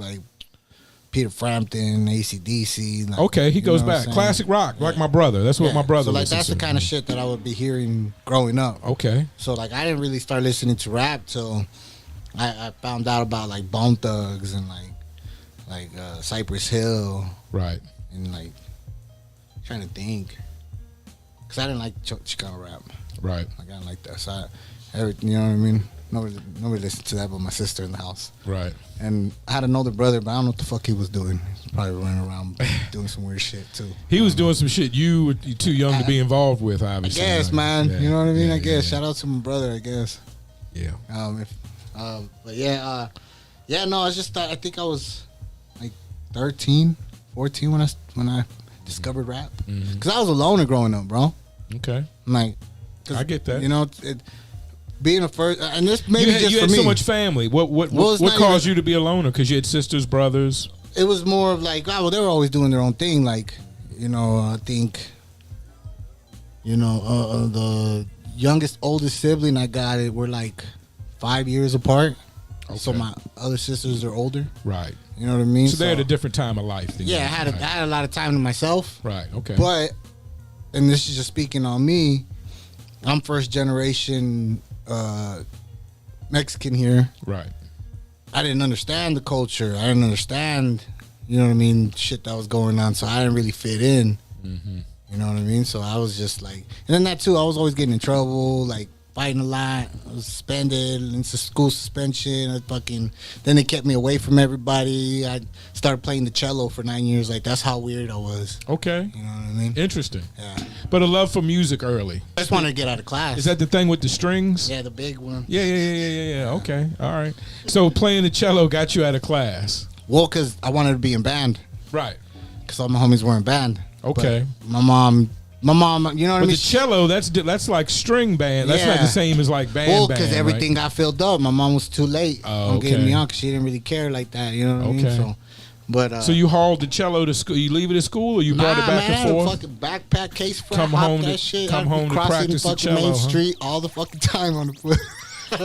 Peter Frampton, AC/DC. Okay, he goes back. Classic rock, like my brother. That's what my brother listens that's to. the kind of shit that I would be hearing growing up. Okay. So I didn't really start listening to rap till I found out about Bone Thugs and Cypress Hill. Right. And trying to think, because I didn't like Chicano rap. Right. I didn't like that. So you know what I mean? Nobody listened to that but my sister in the house. Right. And I had an older brother, but I don't know what the fuck he was doing. He was probably running around doing some weird shit too. He was doing some shit you were too young to be involved with, obviously. I guess, man. Yeah. You know what I mean? Yeah, I guess. yeah. Shout out to my brother, I guess. Yeah. But yeah, no, it's just I think I was 13, 14 when I discovered rap. Because I was a loner growing up, bro. Okay. I get that. You know, being a first, and this maybe just you for had me. so much family. What caused you to be a loner? Because you had sisters, brothers. It was more of they were always doing their own thing. I think, the oldest sibling I got it. We're 5 years apart. Okay. So my other sisters are older. Right. You know what I mean? So they're at a different time of life than you. I had a lot of time to myself. Right. Okay. But, and this is just speaking on me, I'm first generation Mexican here. Right. I didn't understand the culture. I didn't understand, shit that was going on. So I didn't really fit in. Mm-hmm. You know what I mean? So I was just and then that too, I was always getting in trouble, fighting a lot. I was suspended, into school suspension. Then they kept me away from everybody. I started playing the cello for 9 years. That's how weird I was. Okay. You know what I mean? Interesting. Yeah. But a love for music early. I just wanted to get out of class. Is that the thing with the strings? Yeah, the big one. Yeah. Okay, all right. So playing the cello got you out of class. Well, because I wanted to be in band. Right. Because all my homies were in band. Okay. But my mom, you know what I But mean? the cello, that's like string band. That's not Yeah. the same as like band. Well, band, because everything right? got filled up. My mom was too late on getting okay. me on because she didn't really care like that. You know what I mean? Okay. So, but So you hauled the cello to school. You leave it at school, or you brought it back man, I and had a forth? fucking backpack case full. Come home that to- shit. come I'd be home to crossing practice the fucking cello, Main huh? Street all the fucking time on the foot.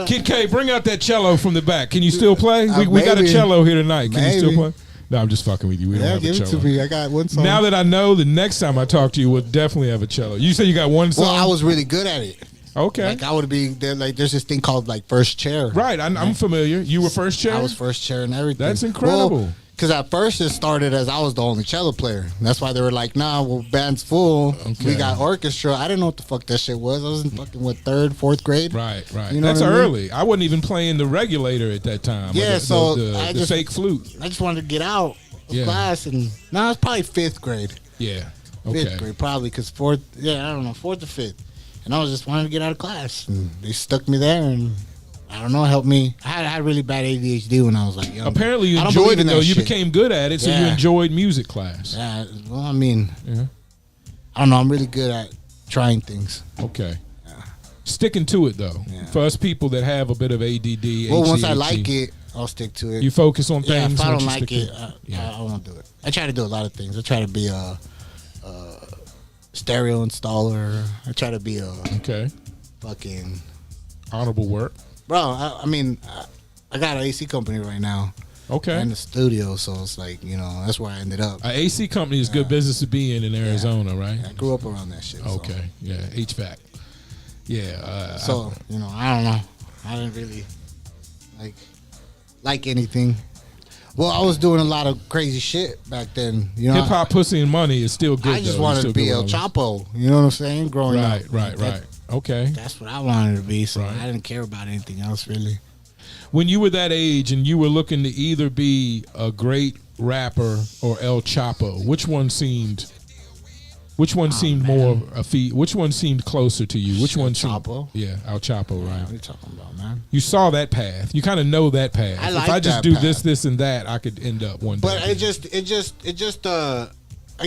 Kid K, bring out that cello from the back. Can you still play? We got a maybe. cello here tonight. Can you still Maybe. play? No, I'm just fucking with you. We don't Yeah, have a give it cello. to me. I got one song. Now that I know, the next time I talk to you, we'll definitely have a cello. You say you got one song? well, I was really good at it. Okay. Like I would be there. Like there's this thing called like first chair. Right, I'm familiar. You were first chair? I was first chair and everything. That's incredible. Because at first it started as I was the only cello player. That's why they were like, "Nah, well, band's full. Okay. We got orchestra." I didn't know what the fuck that shit was. I was in fucking third, fourth grade. Right. You know That's what I mean? early. I wasn't even playing the regulator at that time. or Yeah, the, so the I the just- fake flute. I just wanted to get out of Yeah. class, and now it's probably fifth grade. Yeah. Fifth Okay. grade, probably, because fourth. Yeah, I don't know, fourth or fifth. And I was just wanting to get out of class, and they stuck me there, and I don't know, helped me. I had really bad ADHD when I was like young. Apparently you I don't enjoyed believe it in that though. You shit. became good at it, so you Yeah. enjoyed music class. Yeah, well, I mean, Yeah. I don't know. I'm really good at trying things. Okay. Sticking to it though. Yeah. For us people that have a bit of ADD, Well, once I ADHD, like it, I'll stick to it. you focus on Yeah, things. if I once don't you like stick it, to I won't do it. I try to do a lot of things. I try to be a stereo installer. I try to be a Okay. fucking Honorable work. bro. I mean, I got an AC company right now Okay. in the studio, so it's like, you know, that's where I ended up. A AC company is good business to be in Arizona, right? I grew up around that shit. so- Okay. Yeah. HVAC. Yeah. So, you know, I don't know. I didn't really like anything. Well, I was doing a lot of crazy shit back then. You know, hip hop, pussy, and money is still good. I just though. wanted Still to be good El with all Chapo. You know what I'm saying? Growing this. up. Right. Okay. That's what I wanted to be. So Right. I didn't care about anything else really. When you were that age and you were looking to either be a great rapper or El Chapo, which one seemed more a feat? Which one seemed closer to you? Which El one seemed? Chapo? Yeah, El Chapo, What right? are you talking about, man? You saw that path. You kind of know that path. I like if I just that do path. this, and that, I could end up one But day. it just I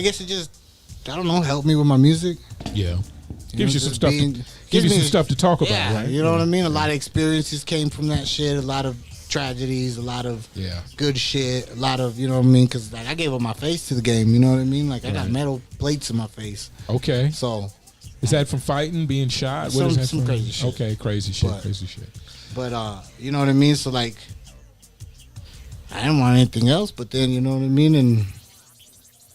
guess it just I don't know, helped me with my music. Yeah. You Gives know, you some just stuff. being- Gives gives you some me- stuff to talk about, Yeah, right? you know what I mean? A lot of experiences came from that shit, a lot of tragedies, a lot of Yeah. good shit, a lot of, you know what I mean? Because like, I gave up my face to the game, you know what I mean? Like I got Right. metal plates in my face. Okay. So, Is that from fighting, being shot? Some- what is that some from? crazy shit. Okay, crazy shit. But- Crazy shit. but you know what I mean? So like, I didn't want anything else, but then, you know what I mean? And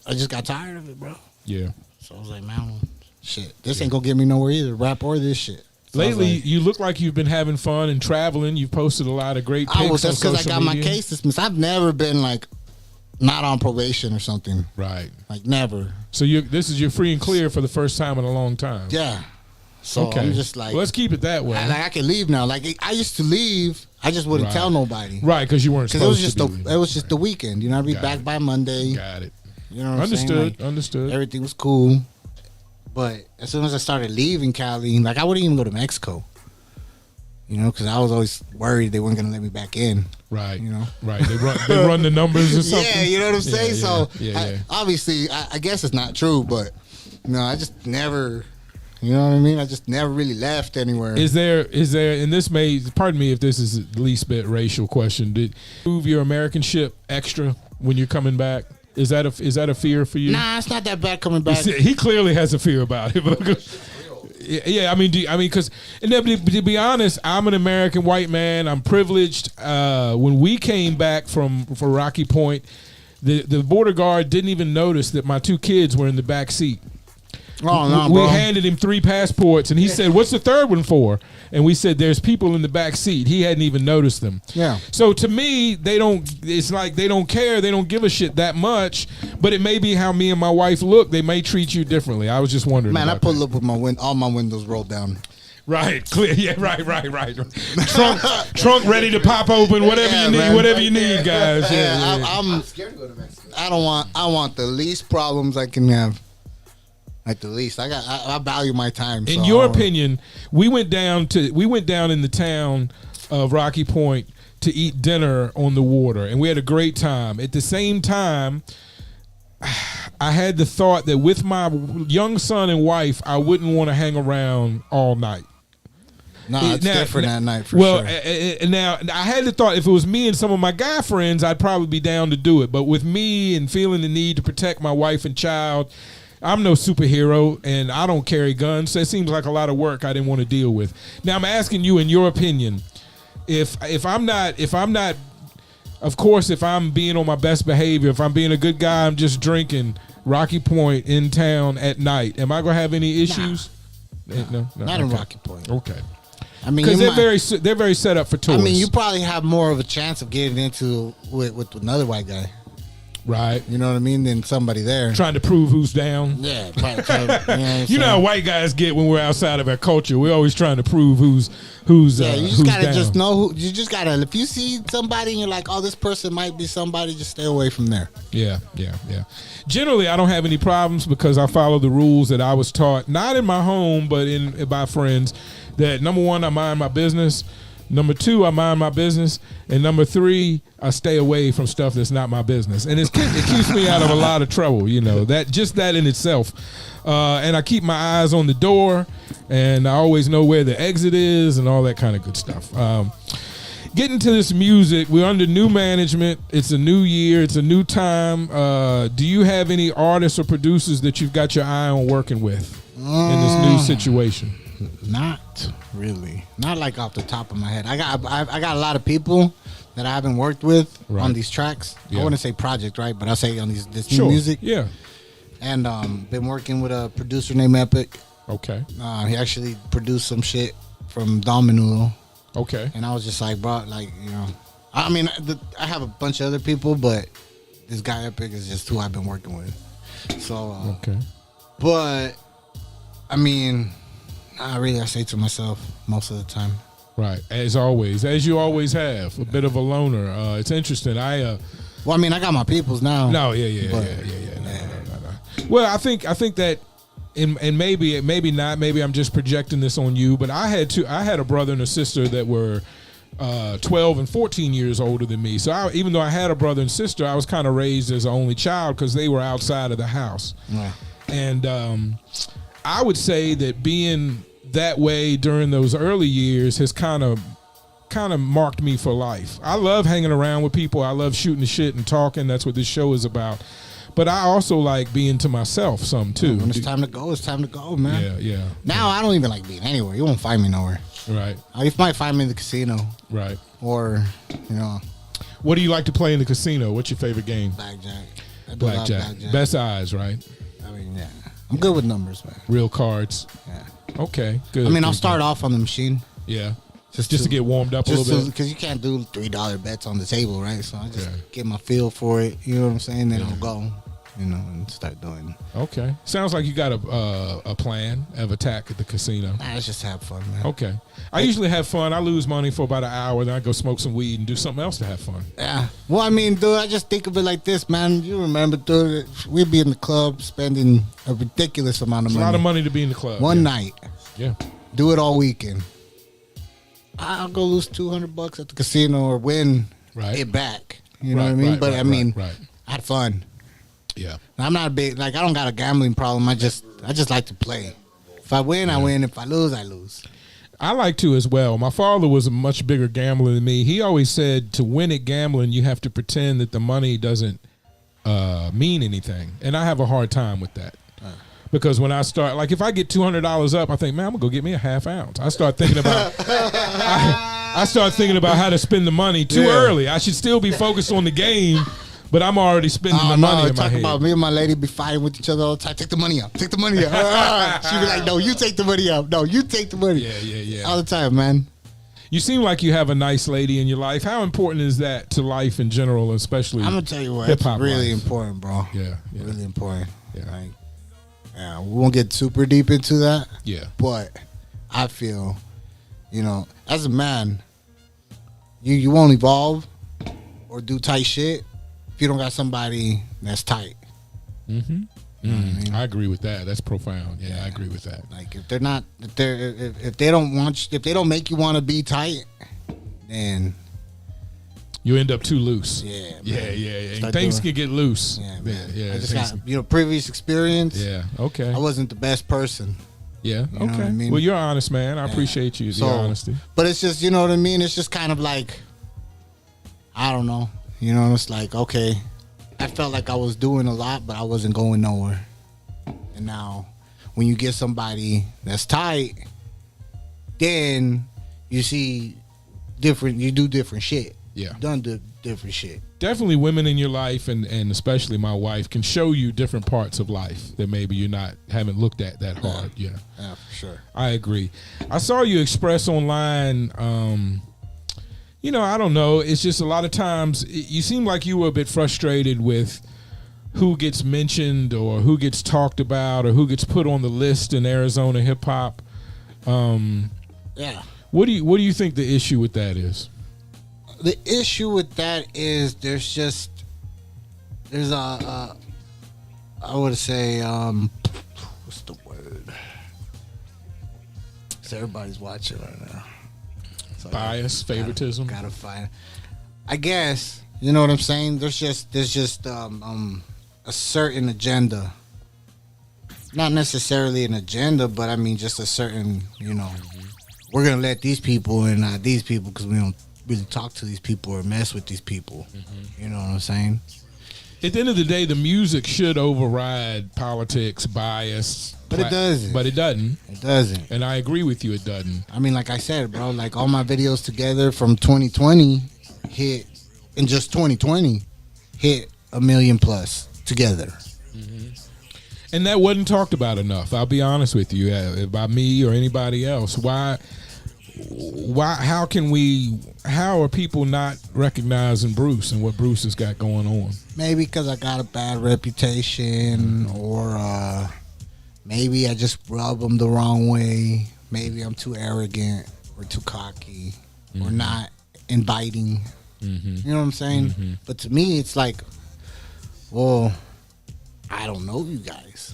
I just got tired of it, bro. Yeah. So I was like, man, well, shit, this ain't gonna get me nowhere either, rap or this shit. So I was Lately, like, you look like you've been having fun and traveling. You've posted a lot of great pics I was on just because I social got my media. case dismissed. I've never been like not on probation or something. Right. Like never. So this is your free and clear for the first time in a long time. Yeah. So Okay. I'm just like, Well, let's keep it that way. I can leave now. Like I used to leave, I just wouldn't Right. tell nobody. Right, because you weren't Because it was supposed just to be. it was just the weekend. You know, I'd be Got back it. by Monday. Got it. You know what I'm Understood. saying? Like, Understood. everything was cool. But as soon as I started leaving Cali, like I wouldn't even go to Mexico. You know, because I was always worried they weren't gonna let me back in. Right. You know. Right. They run the numbers or something. Yeah, you know what I'm saying. Yeah, So yeah. obviously, I guess it's not true, but no, I just never. You know what I mean? I just never really left anywhere. Is there, and this may, pardon me if this is the least bit racial question, did you prove your Americanship extra when you're coming back? Is that a fear for you? Nah, it's not that bad coming back. He clearly has a fear about it. Yeah, I mean, because to be honest, I'm an American white man. I'm privileged. When we came back for Rocky Point, the border guard didn't even notice that my two kids were in the back seat. Oh no, We bro. handed him 3 passports, and he said, "What's the third one for?" And we said, "There's people in the back seat." He hadn't even noticed them. Yeah. So to me, they don't. It's like they don't care. They don't give a shit that much. But it may be how me and my wife look. They may treat you differently. I was just wondering. Man, I about pull that. up with all my windows rolled down. Right, clear. Yeah, right. Trunk ready to pop open. Whatever Yeah, you need. man. Whatever you need, guys. Yeah, Yeah. I'm scared to go to Mexico. I want the least problems I can have. At the least, I value my time. In your opinion, we went down in the town of Rocky Point to eat dinner on the water, and we had a great time. At the same time, I had the thought that with my young son and wife, I wouldn't want to hang around all night. No, it's different at night for sure. Well, now I had the thought if it was me and some of my guy friends, I'd probably be down to do it. But with me and feeling the need to protect my wife and child, I'm no superhero and I don't carry guns. So it seems like a lot of work I didn't want to deal with. Now I'm asking you, in your opinion, if I'm not, of course, if I'm being on my best behavior, if I'm being a good guy, I'm just drinking Rocky Point in town at night, am I gonna have any issues? No, not in Rocky Point. Okay. I mean, because they're very set up for tourists. I mean, you probably have more of a chance of getting into with another white guy, right? You know what I mean? Than somebody there trying to prove who's down. Yeah, you know how white guys get when we're outside of our culture. We're always trying to prove who's. Yeah, you just gotta just know who. You just gotta. If you see somebody and you're like, oh, this person might be somebody, just stay away from there. Yeah. Generally, I don't have any problems because I follow the rules that I was taught, not in my home, but by friends. That number one, I mind my business. Number two, I mind my business. And number three, I stay away from stuff that's not my business. And it keeps me out of a lot of trouble, you know, that in itself. And I keep my eyes on the door, and I always know where the exit is and all that kind of good stuff. Getting to this music, we're under new management. It's a new year. It's a new time. Do you have any artists or producers that you've got your eye on working with in this new situation? Not really. Not like off the top of my head. I got a lot of people that I haven't worked with on these tracks. Yeah. I wouldn't say project, right? But I'll say on this new music. Yeah. And been working with a producer named Epic. Okay. He actually produced some shit from Domino. Okay. And I was just like, bro, like, you know, I mean, I have a bunch of other people, but this guy Epic is just who I've been working with. So, okay. But, I mean, I say to myself most of the time. Right, as always, as you always have, a bit of a loner. It's interesting. Well, I mean, I got my peoples now. No, yeah. No. Well, I think that, and maybe not. Maybe I'm just projecting this on you. But I had a brother and a sister that were 12 and 14 years older than me. So even though I had a brother and sister, I was kind of raised as an only child because they were outside of the house. Yeah. And I would say that being that way during those early years has kind of marked me for life. I love hanging around with people. I love shooting the shit and talking. That's what this show is about. But I also like being to myself some too. When it's time to go, it's time to go, man. Yeah. Now I don't even like being anywhere. You won't find me nowhere. Right. You might find me in the casino. Right. Or, you know. What do you like to play in the casino? What's your favorite game? Blackjack. Best eyes, right? I mean, yeah. I'm good with numbers, man. Real cards. Yeah. Okay, good. I mean, I'll start off on the machine. Yeah. Just to get warmed up a little bit. Because you can't do $3 bets on the table, right? So I just get my feel for it. You know what I'm saying? Then I'll go, and start doing. Okay. Sounds like you got a plan of attack at the casino. Nah, let's just have fun, man. Okay. I usually have fun. I lose money for about an hour, then I go smoke some weed and do something else to have fun. Yeah. Well, I mean, dude, I just think of it like this, man. You remember, dude, we'd be in the club spending a ridiculous amount of money. A lot of money to be in the club. One night. Yeah. Do it all weekend. I'll go lose $200 at the casino or win it back. You know what I mean? But I mean, I had fun. Yeah. I'm not big, like, I don't got a gambling problem. I just like to play. If I win, I win. If I lose, I lose. I like to as well. My father was a much bigger gambler than me. He always said to win at gambling, you have to pretend that the money doesn't mean anything. And I have a hard time with that. Because when I start, like if I get $200 up, I think, man, I'm gonna go get me a half ounce. I start thinking about, I start thinking about how to spend the money too early. I should still be focused on the game, but I'm already spending the money in my head. About me and my lady be fighting with each other all the time. Take the money out. Take the money out. She be like, no, you take the money out. No, you take the money. Yeah. All the time, man. You seem like you have a nice lady in your life. How important is that to life in general, especially I'm gonna tell you what, it's really important, bro. Yeah. Really important. Yeah. Like, yeah, we won't get super deep into that. Yeah. But I feel, as a man, you won't evolve or do tight shit if you don't got somebody that's tight. Mm-hmm. You know what I mean? I agree with that. That's profound. Yeah, I agree with that. Like if they're not, if they don't want, if they don't make you want to be tight, then you end up too loose. yeah, Yeah, man. yeah, yeah. Start Things doing- can get loose. Yeah, man. Yeah, I just things- got previous experience. yeah. Okay. I wasn't the best person. Yeah. You know Okay. what I mean? Well, you're honest, man. I appreciate you. So- The honesty. But it's just, you know what I mean? It's just kind of like, I don't know. You know, it's like, okay, I felt like I was doing a lot, but I wasn't going nowhere. And now, when you get somebody that's tight, then you see different, you do different shit. Yeah. Done different shit. Definitely women in your life, and especially my wife, can show you different parts of life that maybe you haven't looked at that hard. Yeah. Yeah, for sure. I agree. I saw you express online, you know, I don't know. It's just a lot of times you seem like you were a bit frustrated with who gets mentioned or who gets talked about or who gets put on the list in Arizona hip hop. Yeah. What do you think the issue with that is? The issue with that is there's I would say, what's the word? So everybody's watching right now. So Bias, favoritism. Gotta find. I guess you know what I'm saying. There's just a certain agenda. Not necessarily an agenda, but I mean just a certain, you know, we're gonna let these people and not these people because we don't really talk to these people or mess with these people. You know what I'm saying? At the end of the day, the music should override politics, bias. But it doesn't. But it doesn't. It doesn't. And I agree with you, it doesn't. I mean, like I said, bro, like all my videos together from 2020 hit, in just 2020, hit 1 million plus together. And that wasn't talked about enough. I'll be honest with you, by me or anybody else. Why? How are people not recognizing Bruce and what Bruce has got going on? Maybe because I got a bad reputation, or maybe I just rub them the wrong way. Maybe I'm too arrogant or too cocky or not inviting. You know what I'm saying? But to me, it's like, well, I don't know you guys.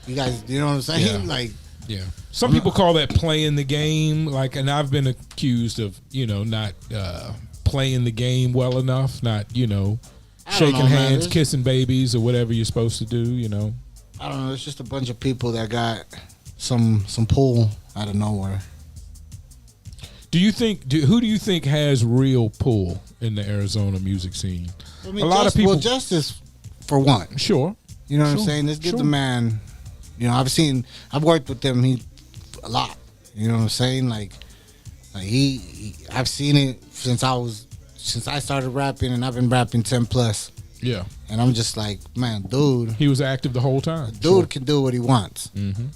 You guys, you know what I'm saying? Yeah. Like, Yeah. Some people call that playing the game, like, and I've been accused of, you know, not playing the game well enough, not, you know, I don't shaking know, man. hands, kissing babies, or whatever you're supposed to do, you know. I don't know. It's just a bunch of people that got some pull out of nowhere. Do you think? Who do you think has real pull in the Arizona music scene? I mean, a lot of people. Well, justice for one. Sure. You know what I'm Sure, saying? Let's give sure. the man. You know, I've worked with him. He a lot. You know what I'm saying? Like he I've seen it since I started rapping, and I've been rapping 10 plus. Yeah. And I'm just like, man, dude. He was active the whole time. Dude can do what he wants. Mm-hmm.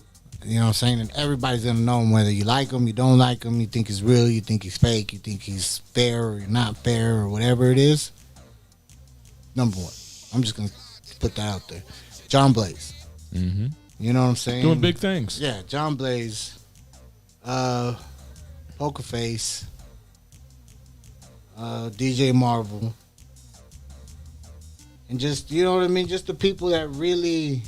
You know what I'm saying? And everybody's gonna know him, whether you like him, you don't like him, you think he's real, you think he's fake, you think he's fair or you're not fair or whatever it is. Number one. I'm just gonna put that out there. John Blaze. Mm-hmm. You know what I'm saying? Doing big things. Yeah, John Blaze, Poker Face, DJ Marvel, and just, you know what I mean, just the people that really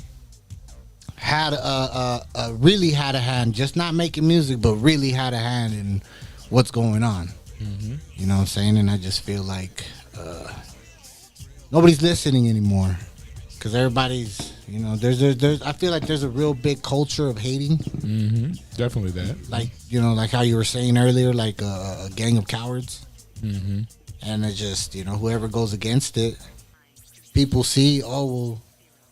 had a hand, just not making music, but really had a hand in what's going on. Mm-hmm. You know what I'm saying? And I just feel like nobody's listening anymore, because everybody's, you know, there's I feel like there's a real big culture of hating. Mm-hmm. Definitely that. Like, you know, like how you were saying earlier, like a gang of cowards. Mm-hmm. And it just, you know, whoever goes against it, people see, oh, well,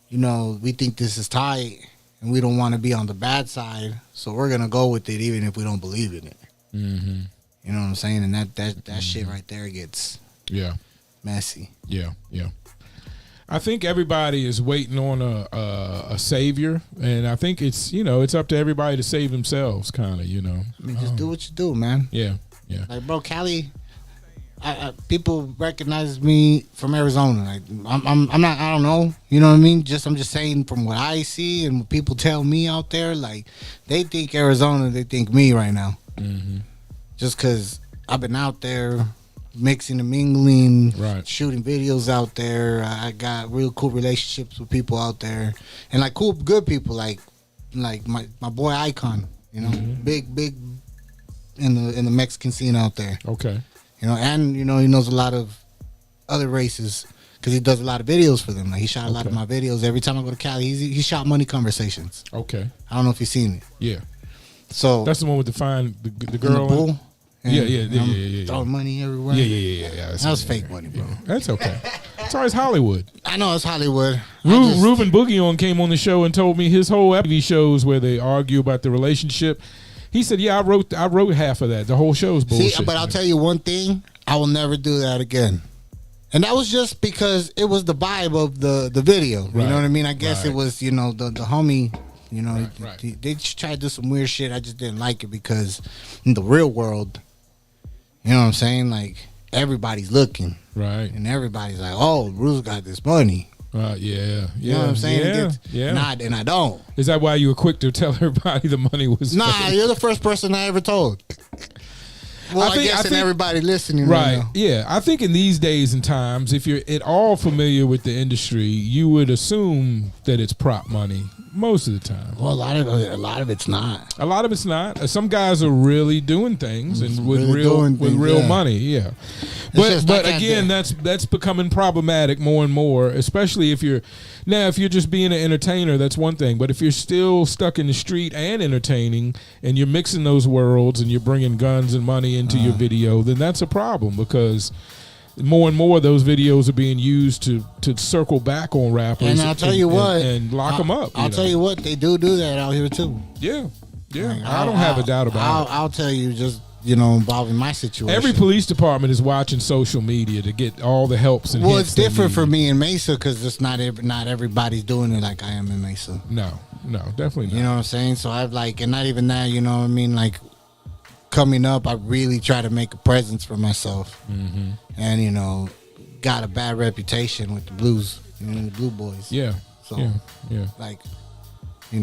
you know, we think this is tight and we don't want to be on the bad side, so we're going to go with it even if we don't believe in it. Mm-hmm. You know what I'm saying? And that shit right there gets messy. Yeah. I think everybody is waiting on a savior, and I think it's, you know, it's up to everybody to save themselves, kind of, you know. I mean, just do what you do, man. Yeah. Like, bro, Cali, people recognize me from Arizona. Like, I'm not. I don't know. You know what I mean? I'm just saying from what I see and what people tell me out there. Like, they think Arizona, they think me right now. Mm-hmm. Just because I've been out there mixing and mingling, Right. shooting videos out there. I got real cool relationships with people out there, and like cool, good people, like my boy Icon, you know, big in the Mexican scene out there, Okay. you know, and you know he knows a lot of other races because he does a lot of videos for them. Like he shot a lot of my videos. Every time I go to Cali, he shot Money Conversations. Okay. I don't know if you've seen it. Yeah. So That's the one with the fine the in girl. the pool. Yeah. Throwing money everywhere. Yeah. That was fake money, bro. That's okay. It's always Hollywood. I know it's Hollywood. Ruben Boogie came on the show and told me his whole TV shows where they argue about the relationship. He said, "Yeah, I wrote half of that. The whole show is bullshit." See, but I'll tell you one thing: I will never do that again. And that was just because it was the vibe of the video. Right. You know what I mean? I guess Right. it was, you know, the homie. You know, Right. they just tried to do some weird shit. I just didn't like it because in the real world, you know what I'm saying? Like everybody's looking, Right. and everybody's like, "Oh, Bruce got this money." Yeah. You know what I'm saying? Yeah. And I don't. Is that why you were quick to tell everybody the money was Nah, fake? you're the first person I ever told. Well, I guess everybody listening Right. now. Yeah. I think in these days and times, if you're at all familiar with the industry, you would assume that it's prop money most of the time. Well, a lot of it's not. A lot of it's not. Some guys are really doing things and with Really real doing things, real yeah. money. Yeah. just But like again, that's becoming problematic more and more, especially if you're just being an entertainer, that's one thing. But if you're still stuck in the street and entertaining and you're mixing those worlds and you're bringing guns and money into your video, then that's a problem because more and more those videos are being used to circle back on rappers. And I'll tell you what, and lock them up. I'll tell you what, they do that out here too. Yeah. Like, I don't have a doubt about it. I'll tell you, just involving my situation. Every police department is watching social media to get all the helps and well, hits it's they different need. for me in Mesa because it's not everybody's doing it like I am in Mesa. No, definitely not. You know what I'm saying? So I've and not even that. You know what I mean? Like coming up, I really try to make a presence for myself, and got a bad reputation with the blues, the blue boys. Yeah. So yeah. like,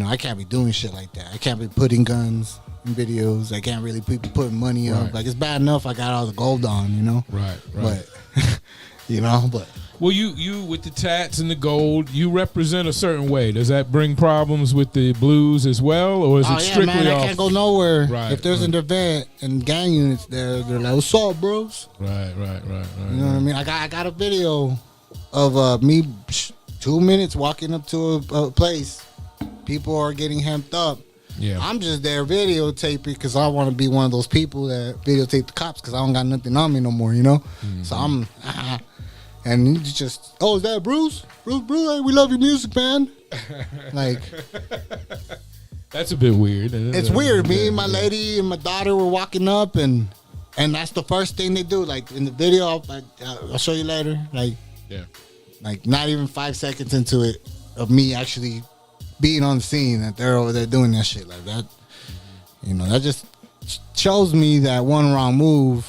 I can't be doing shit like that. I can't be putting guns in videos. I can't really be putting money up. Right. Like it's bad enough I got all the gold on, Right. But but Well, you with the tats and the gold, you represent a certain way. Does that bring problems with the blues as well, or is it strictly man, I off? can't go nowhere. Right, If there's an event and gang units there, they're like, "What's up, bros?" Right. You know what I mean? I got a video of me 2 minutes walking up to a place. People are getting hemmed up. Yeah. I'm just there videotaping because I want to be one of those people that videotape the cops because I don't got nothing on me no more, So I'm, and he's just, "Oh, is that Bruce? Bruce, hey, we love your music, man." Like, That's a bit weird. it's weird. Me and my lady and my daughter were walking up, and that's the first thing they do. Like in the video, I'll show you later. Yeah. Like not even 5 seconds into it of me actually being on the scene that they're over there doing that shit like that. That just shows me that one wrong move,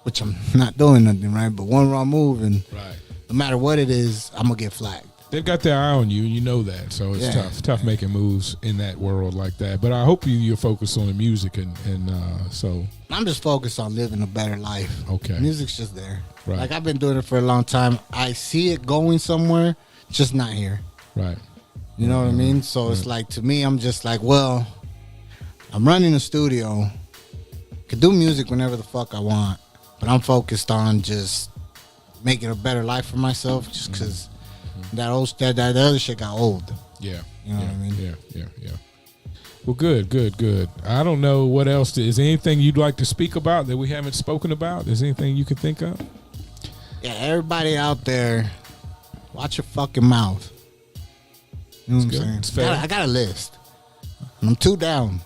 which I'm not doing nothing right, but one wrong move, and Right. no matter what it is, I'm gonna get flagged. They've got their eye on you, and you know that, so it's tough making moves in that world like that. But I hope you're focused on the music, and so I'm just focused on living a better life. Okay. Music's just there. Right. Like I've been doing it for a long time. I see it going somewhere, just not here. right. You know what I mean? So it's like, to me, I'm just like, well, I'm running a studio. Could do music whenever the fuck I want, but I'm focused on just making a better life for myself. Just because that other shit got old. Yeah. You know what I mean? Yeah. Well, good. I don't know what else. Is there anything you'd like to speak about that we haven't spoken about? Is there anything you can think of? Yeah, everybody out there, watch your fucking mouth. You know what I'm good. saying? It's fair. I got a list. And I'm 2 down.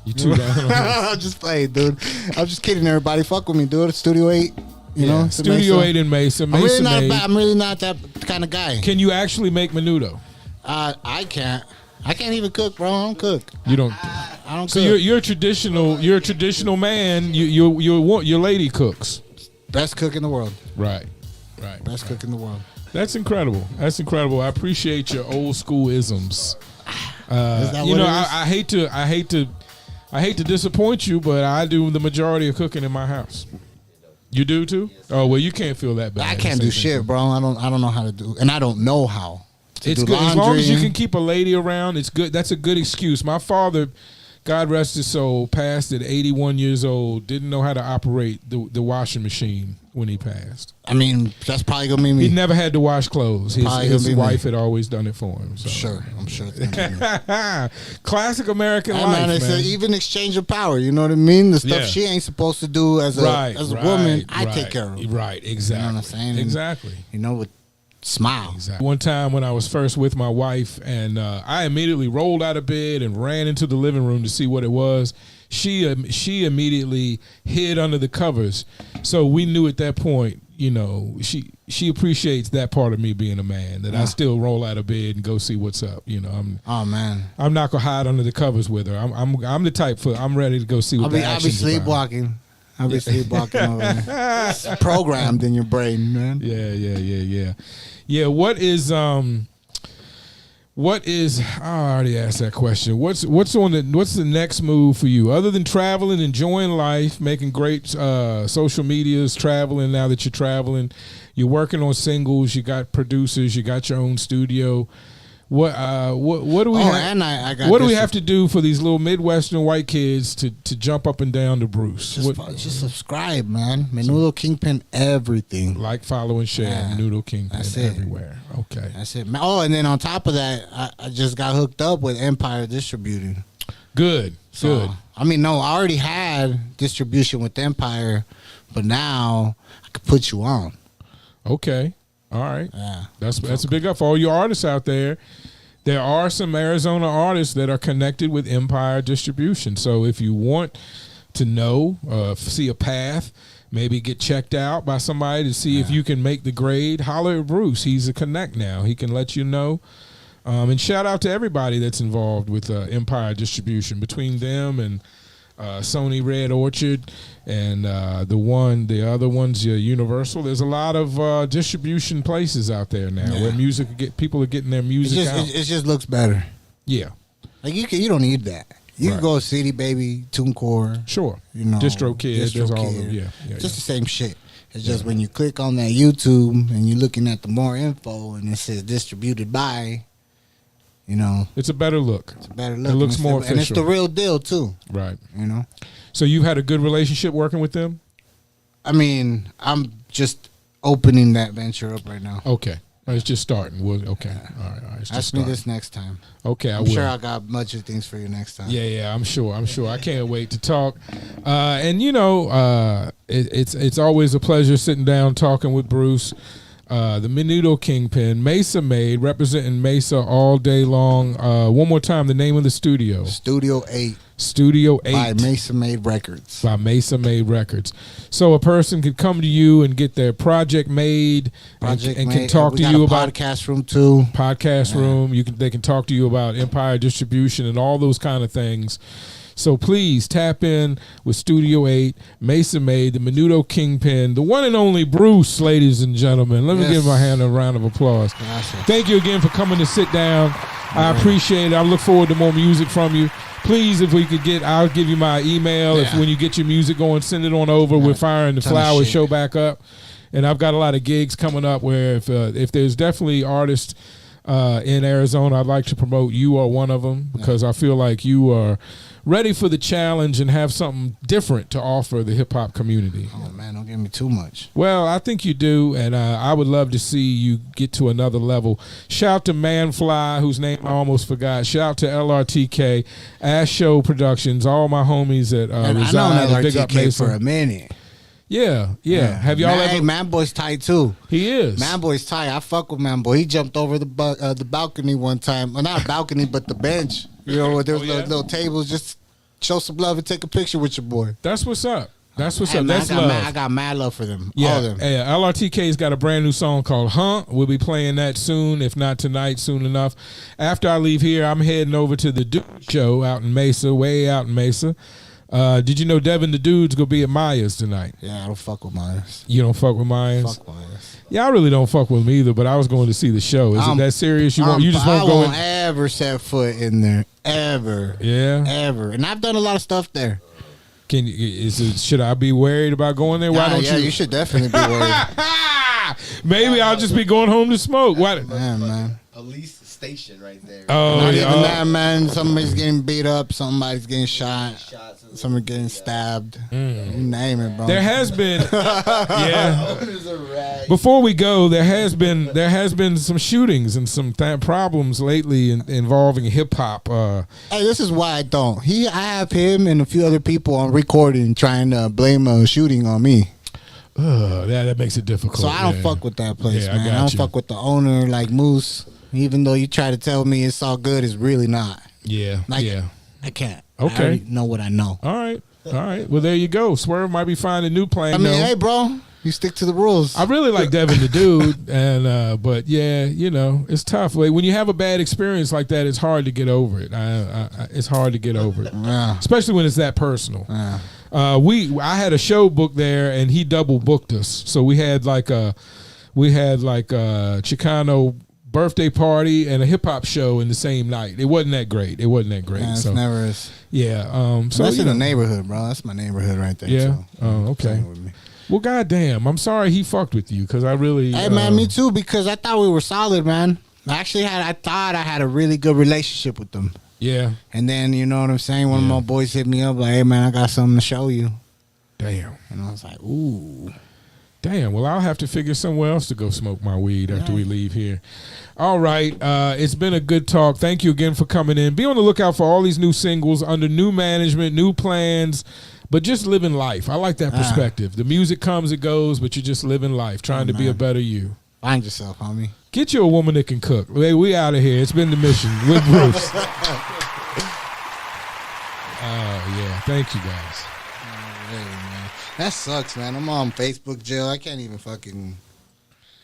You too down on that? I'm just playing, dude. I'm just kidding, everybody. Fuck with me, dude. Studio 8. You know? It's Studio Mesa. 8 in Mesa. I'm really, made. I'm really not that kind of guy. Can you actually make menudo? I can't. I can't even cook, bro. I don't cook. You don't. I don't So cook. you're a traditional man. Your lady cooks. Best cook in the world. Right. Best cook in the world. That's incredible. I appreciate your old school isms. Is that what it is? I hate to disappoint you, but I do the majority of cooking in my house. You do too? Oh well, you can't feel that bad. I can't do shit, bro. I don't know how to do, and I don't know how. It's good as long as you can keep a lady around. It's good. That's a good excuse. My father, God rest his soul, passed at 81 years old. Didn't know how to operate the washing machine when he passed. I mean, that's probably gonna be me. He never had to wash clothes. His wife had always done it for him. So. Sure, I'm sure. It's gonna be Classic American life, it's man. even exchange of power. You know what I mean? The stuff she ain't supposed to do as a woman, I take care of. Right, exactly. You know what I'm saying? Exactly. You know, with smile. Exactly. One time when I was first with my wife, and I immediately rolled out of bed and ran into the living room to see what it was. She immediately hid under the covers, so we knew at that point, you know, she appreciates that part of me being a man, that I still roll out of bed and go see what's up. You know, I'm not gonna hide under the covers with her. I'm the type I'm ready to go see what the action's I'll be sleepwalking. I'll be sleepwalking over there. It's programmed in your brain, man. Yeah. What is? I already asked that question. What's the next move for you other than traveling, enjoying life, making great social medias, traveling? Now that you're traveling, you're working on singles. You got producers. You got your own studio. What do we? What do we have to do for these little Midwestern white kids to jump up and down to Bruce? Just subscribe, man. Menudo Kingpin, everything. Like, follow, and share. Menudo Kingpin everywhere. Okay, that's it. Oh, and then on top of that, I just got hooked up with Empire Distributing. Good. I mean, no, I already had distribution with Empire, but now I could put you on. Okay. All right. Yeah. That's a big up for all you artists out there. There are some Arizona artists that are connected with Empire Distribution. So if you want to know, see a path, maybe get checked out by somebody to see if you can make the grade, holler at Bruce. He's a connect now. He can let you know. And shout out to everybody that's involved with Empire Distribution. Between them and Sony Red Orchard and the other one's Universal. There's a lot of distribution places out there now where people are getting their music out. It just looks better. Yeah, like you don't need that. You can go City Baby, TuneCore. Sure. You know, DistroKid. There's all of them. Yeah. Just the same shit. It's just when you click on that YouTube and you're looking at the more info and it says distributed by. You know, it's a better look. It looks more official, and it's the real deal too. Right. You know. So you've had a good relationship working with them? I mean, I'm just opening that venture up right now. Okay. It's just starting. Okay. All right. Ask me this next time. Okay, I'm sure I got much of things for you next time. Yeah. I'm sure. I can't wait to talk. And you know, it's always a pleasure sitting down talking with Bruce. The Menudo Kingpin, Mesa Made, representing Mesa all day long. One more time, the name of the studio. Studio 8. Studio 8. By Mesa Made Records. By Mesa Made Records. So a person could come to you and get their project made and can talk to you about podcast room too. Podcast room. They can talk to you about Empire Distribution and all those kind of things. So please tap in with Studio 8, Mesa Made, the Menudo Kingpin, the one and only Bruce, ladies and gentlemen. Let me give my hand a round of applause. Thank you again for coming to sit down. I appreciate it. I look forward to more music from you. Please, if we could I'll give you my email. If when you get your music going, send it on over. We're firing the Flowers show back up. And I've got a lot of gigs coming up where if there's definitely artists in Arizona I'd like to promote, you are one of them because I feel like you are ready for the challenge and have something different to offer the hip-hop community. Oh, man, don't give me too much. Well, I think you do, and I would love to see you get to another level. Shout to Manfly, whose name I almost forgot. Shout to LRTK, Ash Show Productions, all my homies that reside in Big Up Mesa. For a minute. Yeah. Have y'all ever? Hey, Manboy's tight too. He is. Manboy's tight. I fuck with Manboy. He jumped over the balcony one time. Well, not a balcony, but the bench. You know, where there's little tables. Just show some love and take a picture with your boy. That's what's up. That's love. I got mad love for them. Yeah. All of them. Yeah. LRTK's got a brand new song called Huh. We'll be playing that soon, if not tonight, soon enough. After I leave here, I'm heading over to the Dude Show out in Mesa, way out in Mesa. Did you know Devin the Dude's gonna be at Maya's tonight? Yeah, I don't fuck with Maya's. You don't fuck with Maya's? Fuck Maya's. Yeah, I really don't fuck with them either, but I was going to see the show. Is it that serious? You just won't go in? I won't ever set foot in there. Ever. Yeah? Ever. And I've done a lot of stuff there. Should I be worried about going there? Why don't you? Yeah, you should definitely be worried. Maybe I'll just be going home to smoke. Why? Man. Police station right there. Oh, Not yeah. even that, man. Somebody's getting beat up. Somebody's getting shot. Shots and Somebody getting stabbed. You name it, bro. There has been, yeah. Owners are rag. Before we go, there has been some shootings and some problems lately involving hip hop. Hey, this is why I don't. I have him and a few other people on recording trying to blame a shooting on me. That makes it difficult. So I don't fuck with that place, Yeah, man. I don't fuck with the owner like Moose. Even though you try to tell me it's all good, it's really not. Yeah, Like, yeah. I can't. Okay. I already know what I know. All right. Well, there you go. Swerve might be finding new plan. I mean, hey, bro, you stick to the rules. I really like Devin the dude, and but yeah, it's tough. Like, when you have a bad experience like that, it's hard to get over it. It's hard to get over it, Yeah. especially when it's that personal. Yeah. I had a show booked there, and he double booked us. So we had like a Chicano birthday party and a hip hop show in the same night. It wasn't that great. Yeah, it's so never is. yeah. So That's in the neighborhood, bro. That's my neighborhood right there. Yeah. So, Oh, okay. playing with me. Well, goddamn. I'm sorry he fucked with you because I really. Hey, man, me too. Because I thought we were solid, man. I thought I had a really good relationship with them. Yeah. And then, you know what I'm saying? One of my boys hit me up like, hey, man, I got something to show you. Damn. And I was like, ooh. Damn. Well, I'll have to figure somewhere else to go smoke my weed after we leave here. All right. It's been a good talk. Thank you again for coming in. Be on the lookout for all these new singles under new management, new plans, but just living life. I like that perspective. The music comes, it goes, but you're just living life, trying to be a better you. Find yourself, homie. Get you a woman that can cook. Hey, we out of here. It's been the mission with Bruce. Yeah. Thank you, guys. Really, man. That sucks, man. I'm on Facebook jail. I can't even fucking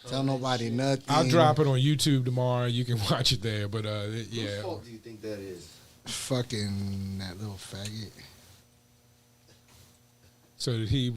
tell nobody nothing. I'll drop it on YouTube tomorrow. You can watch it there. But yeah. Whose fault do you think that is? Fucking that little faggot. So did he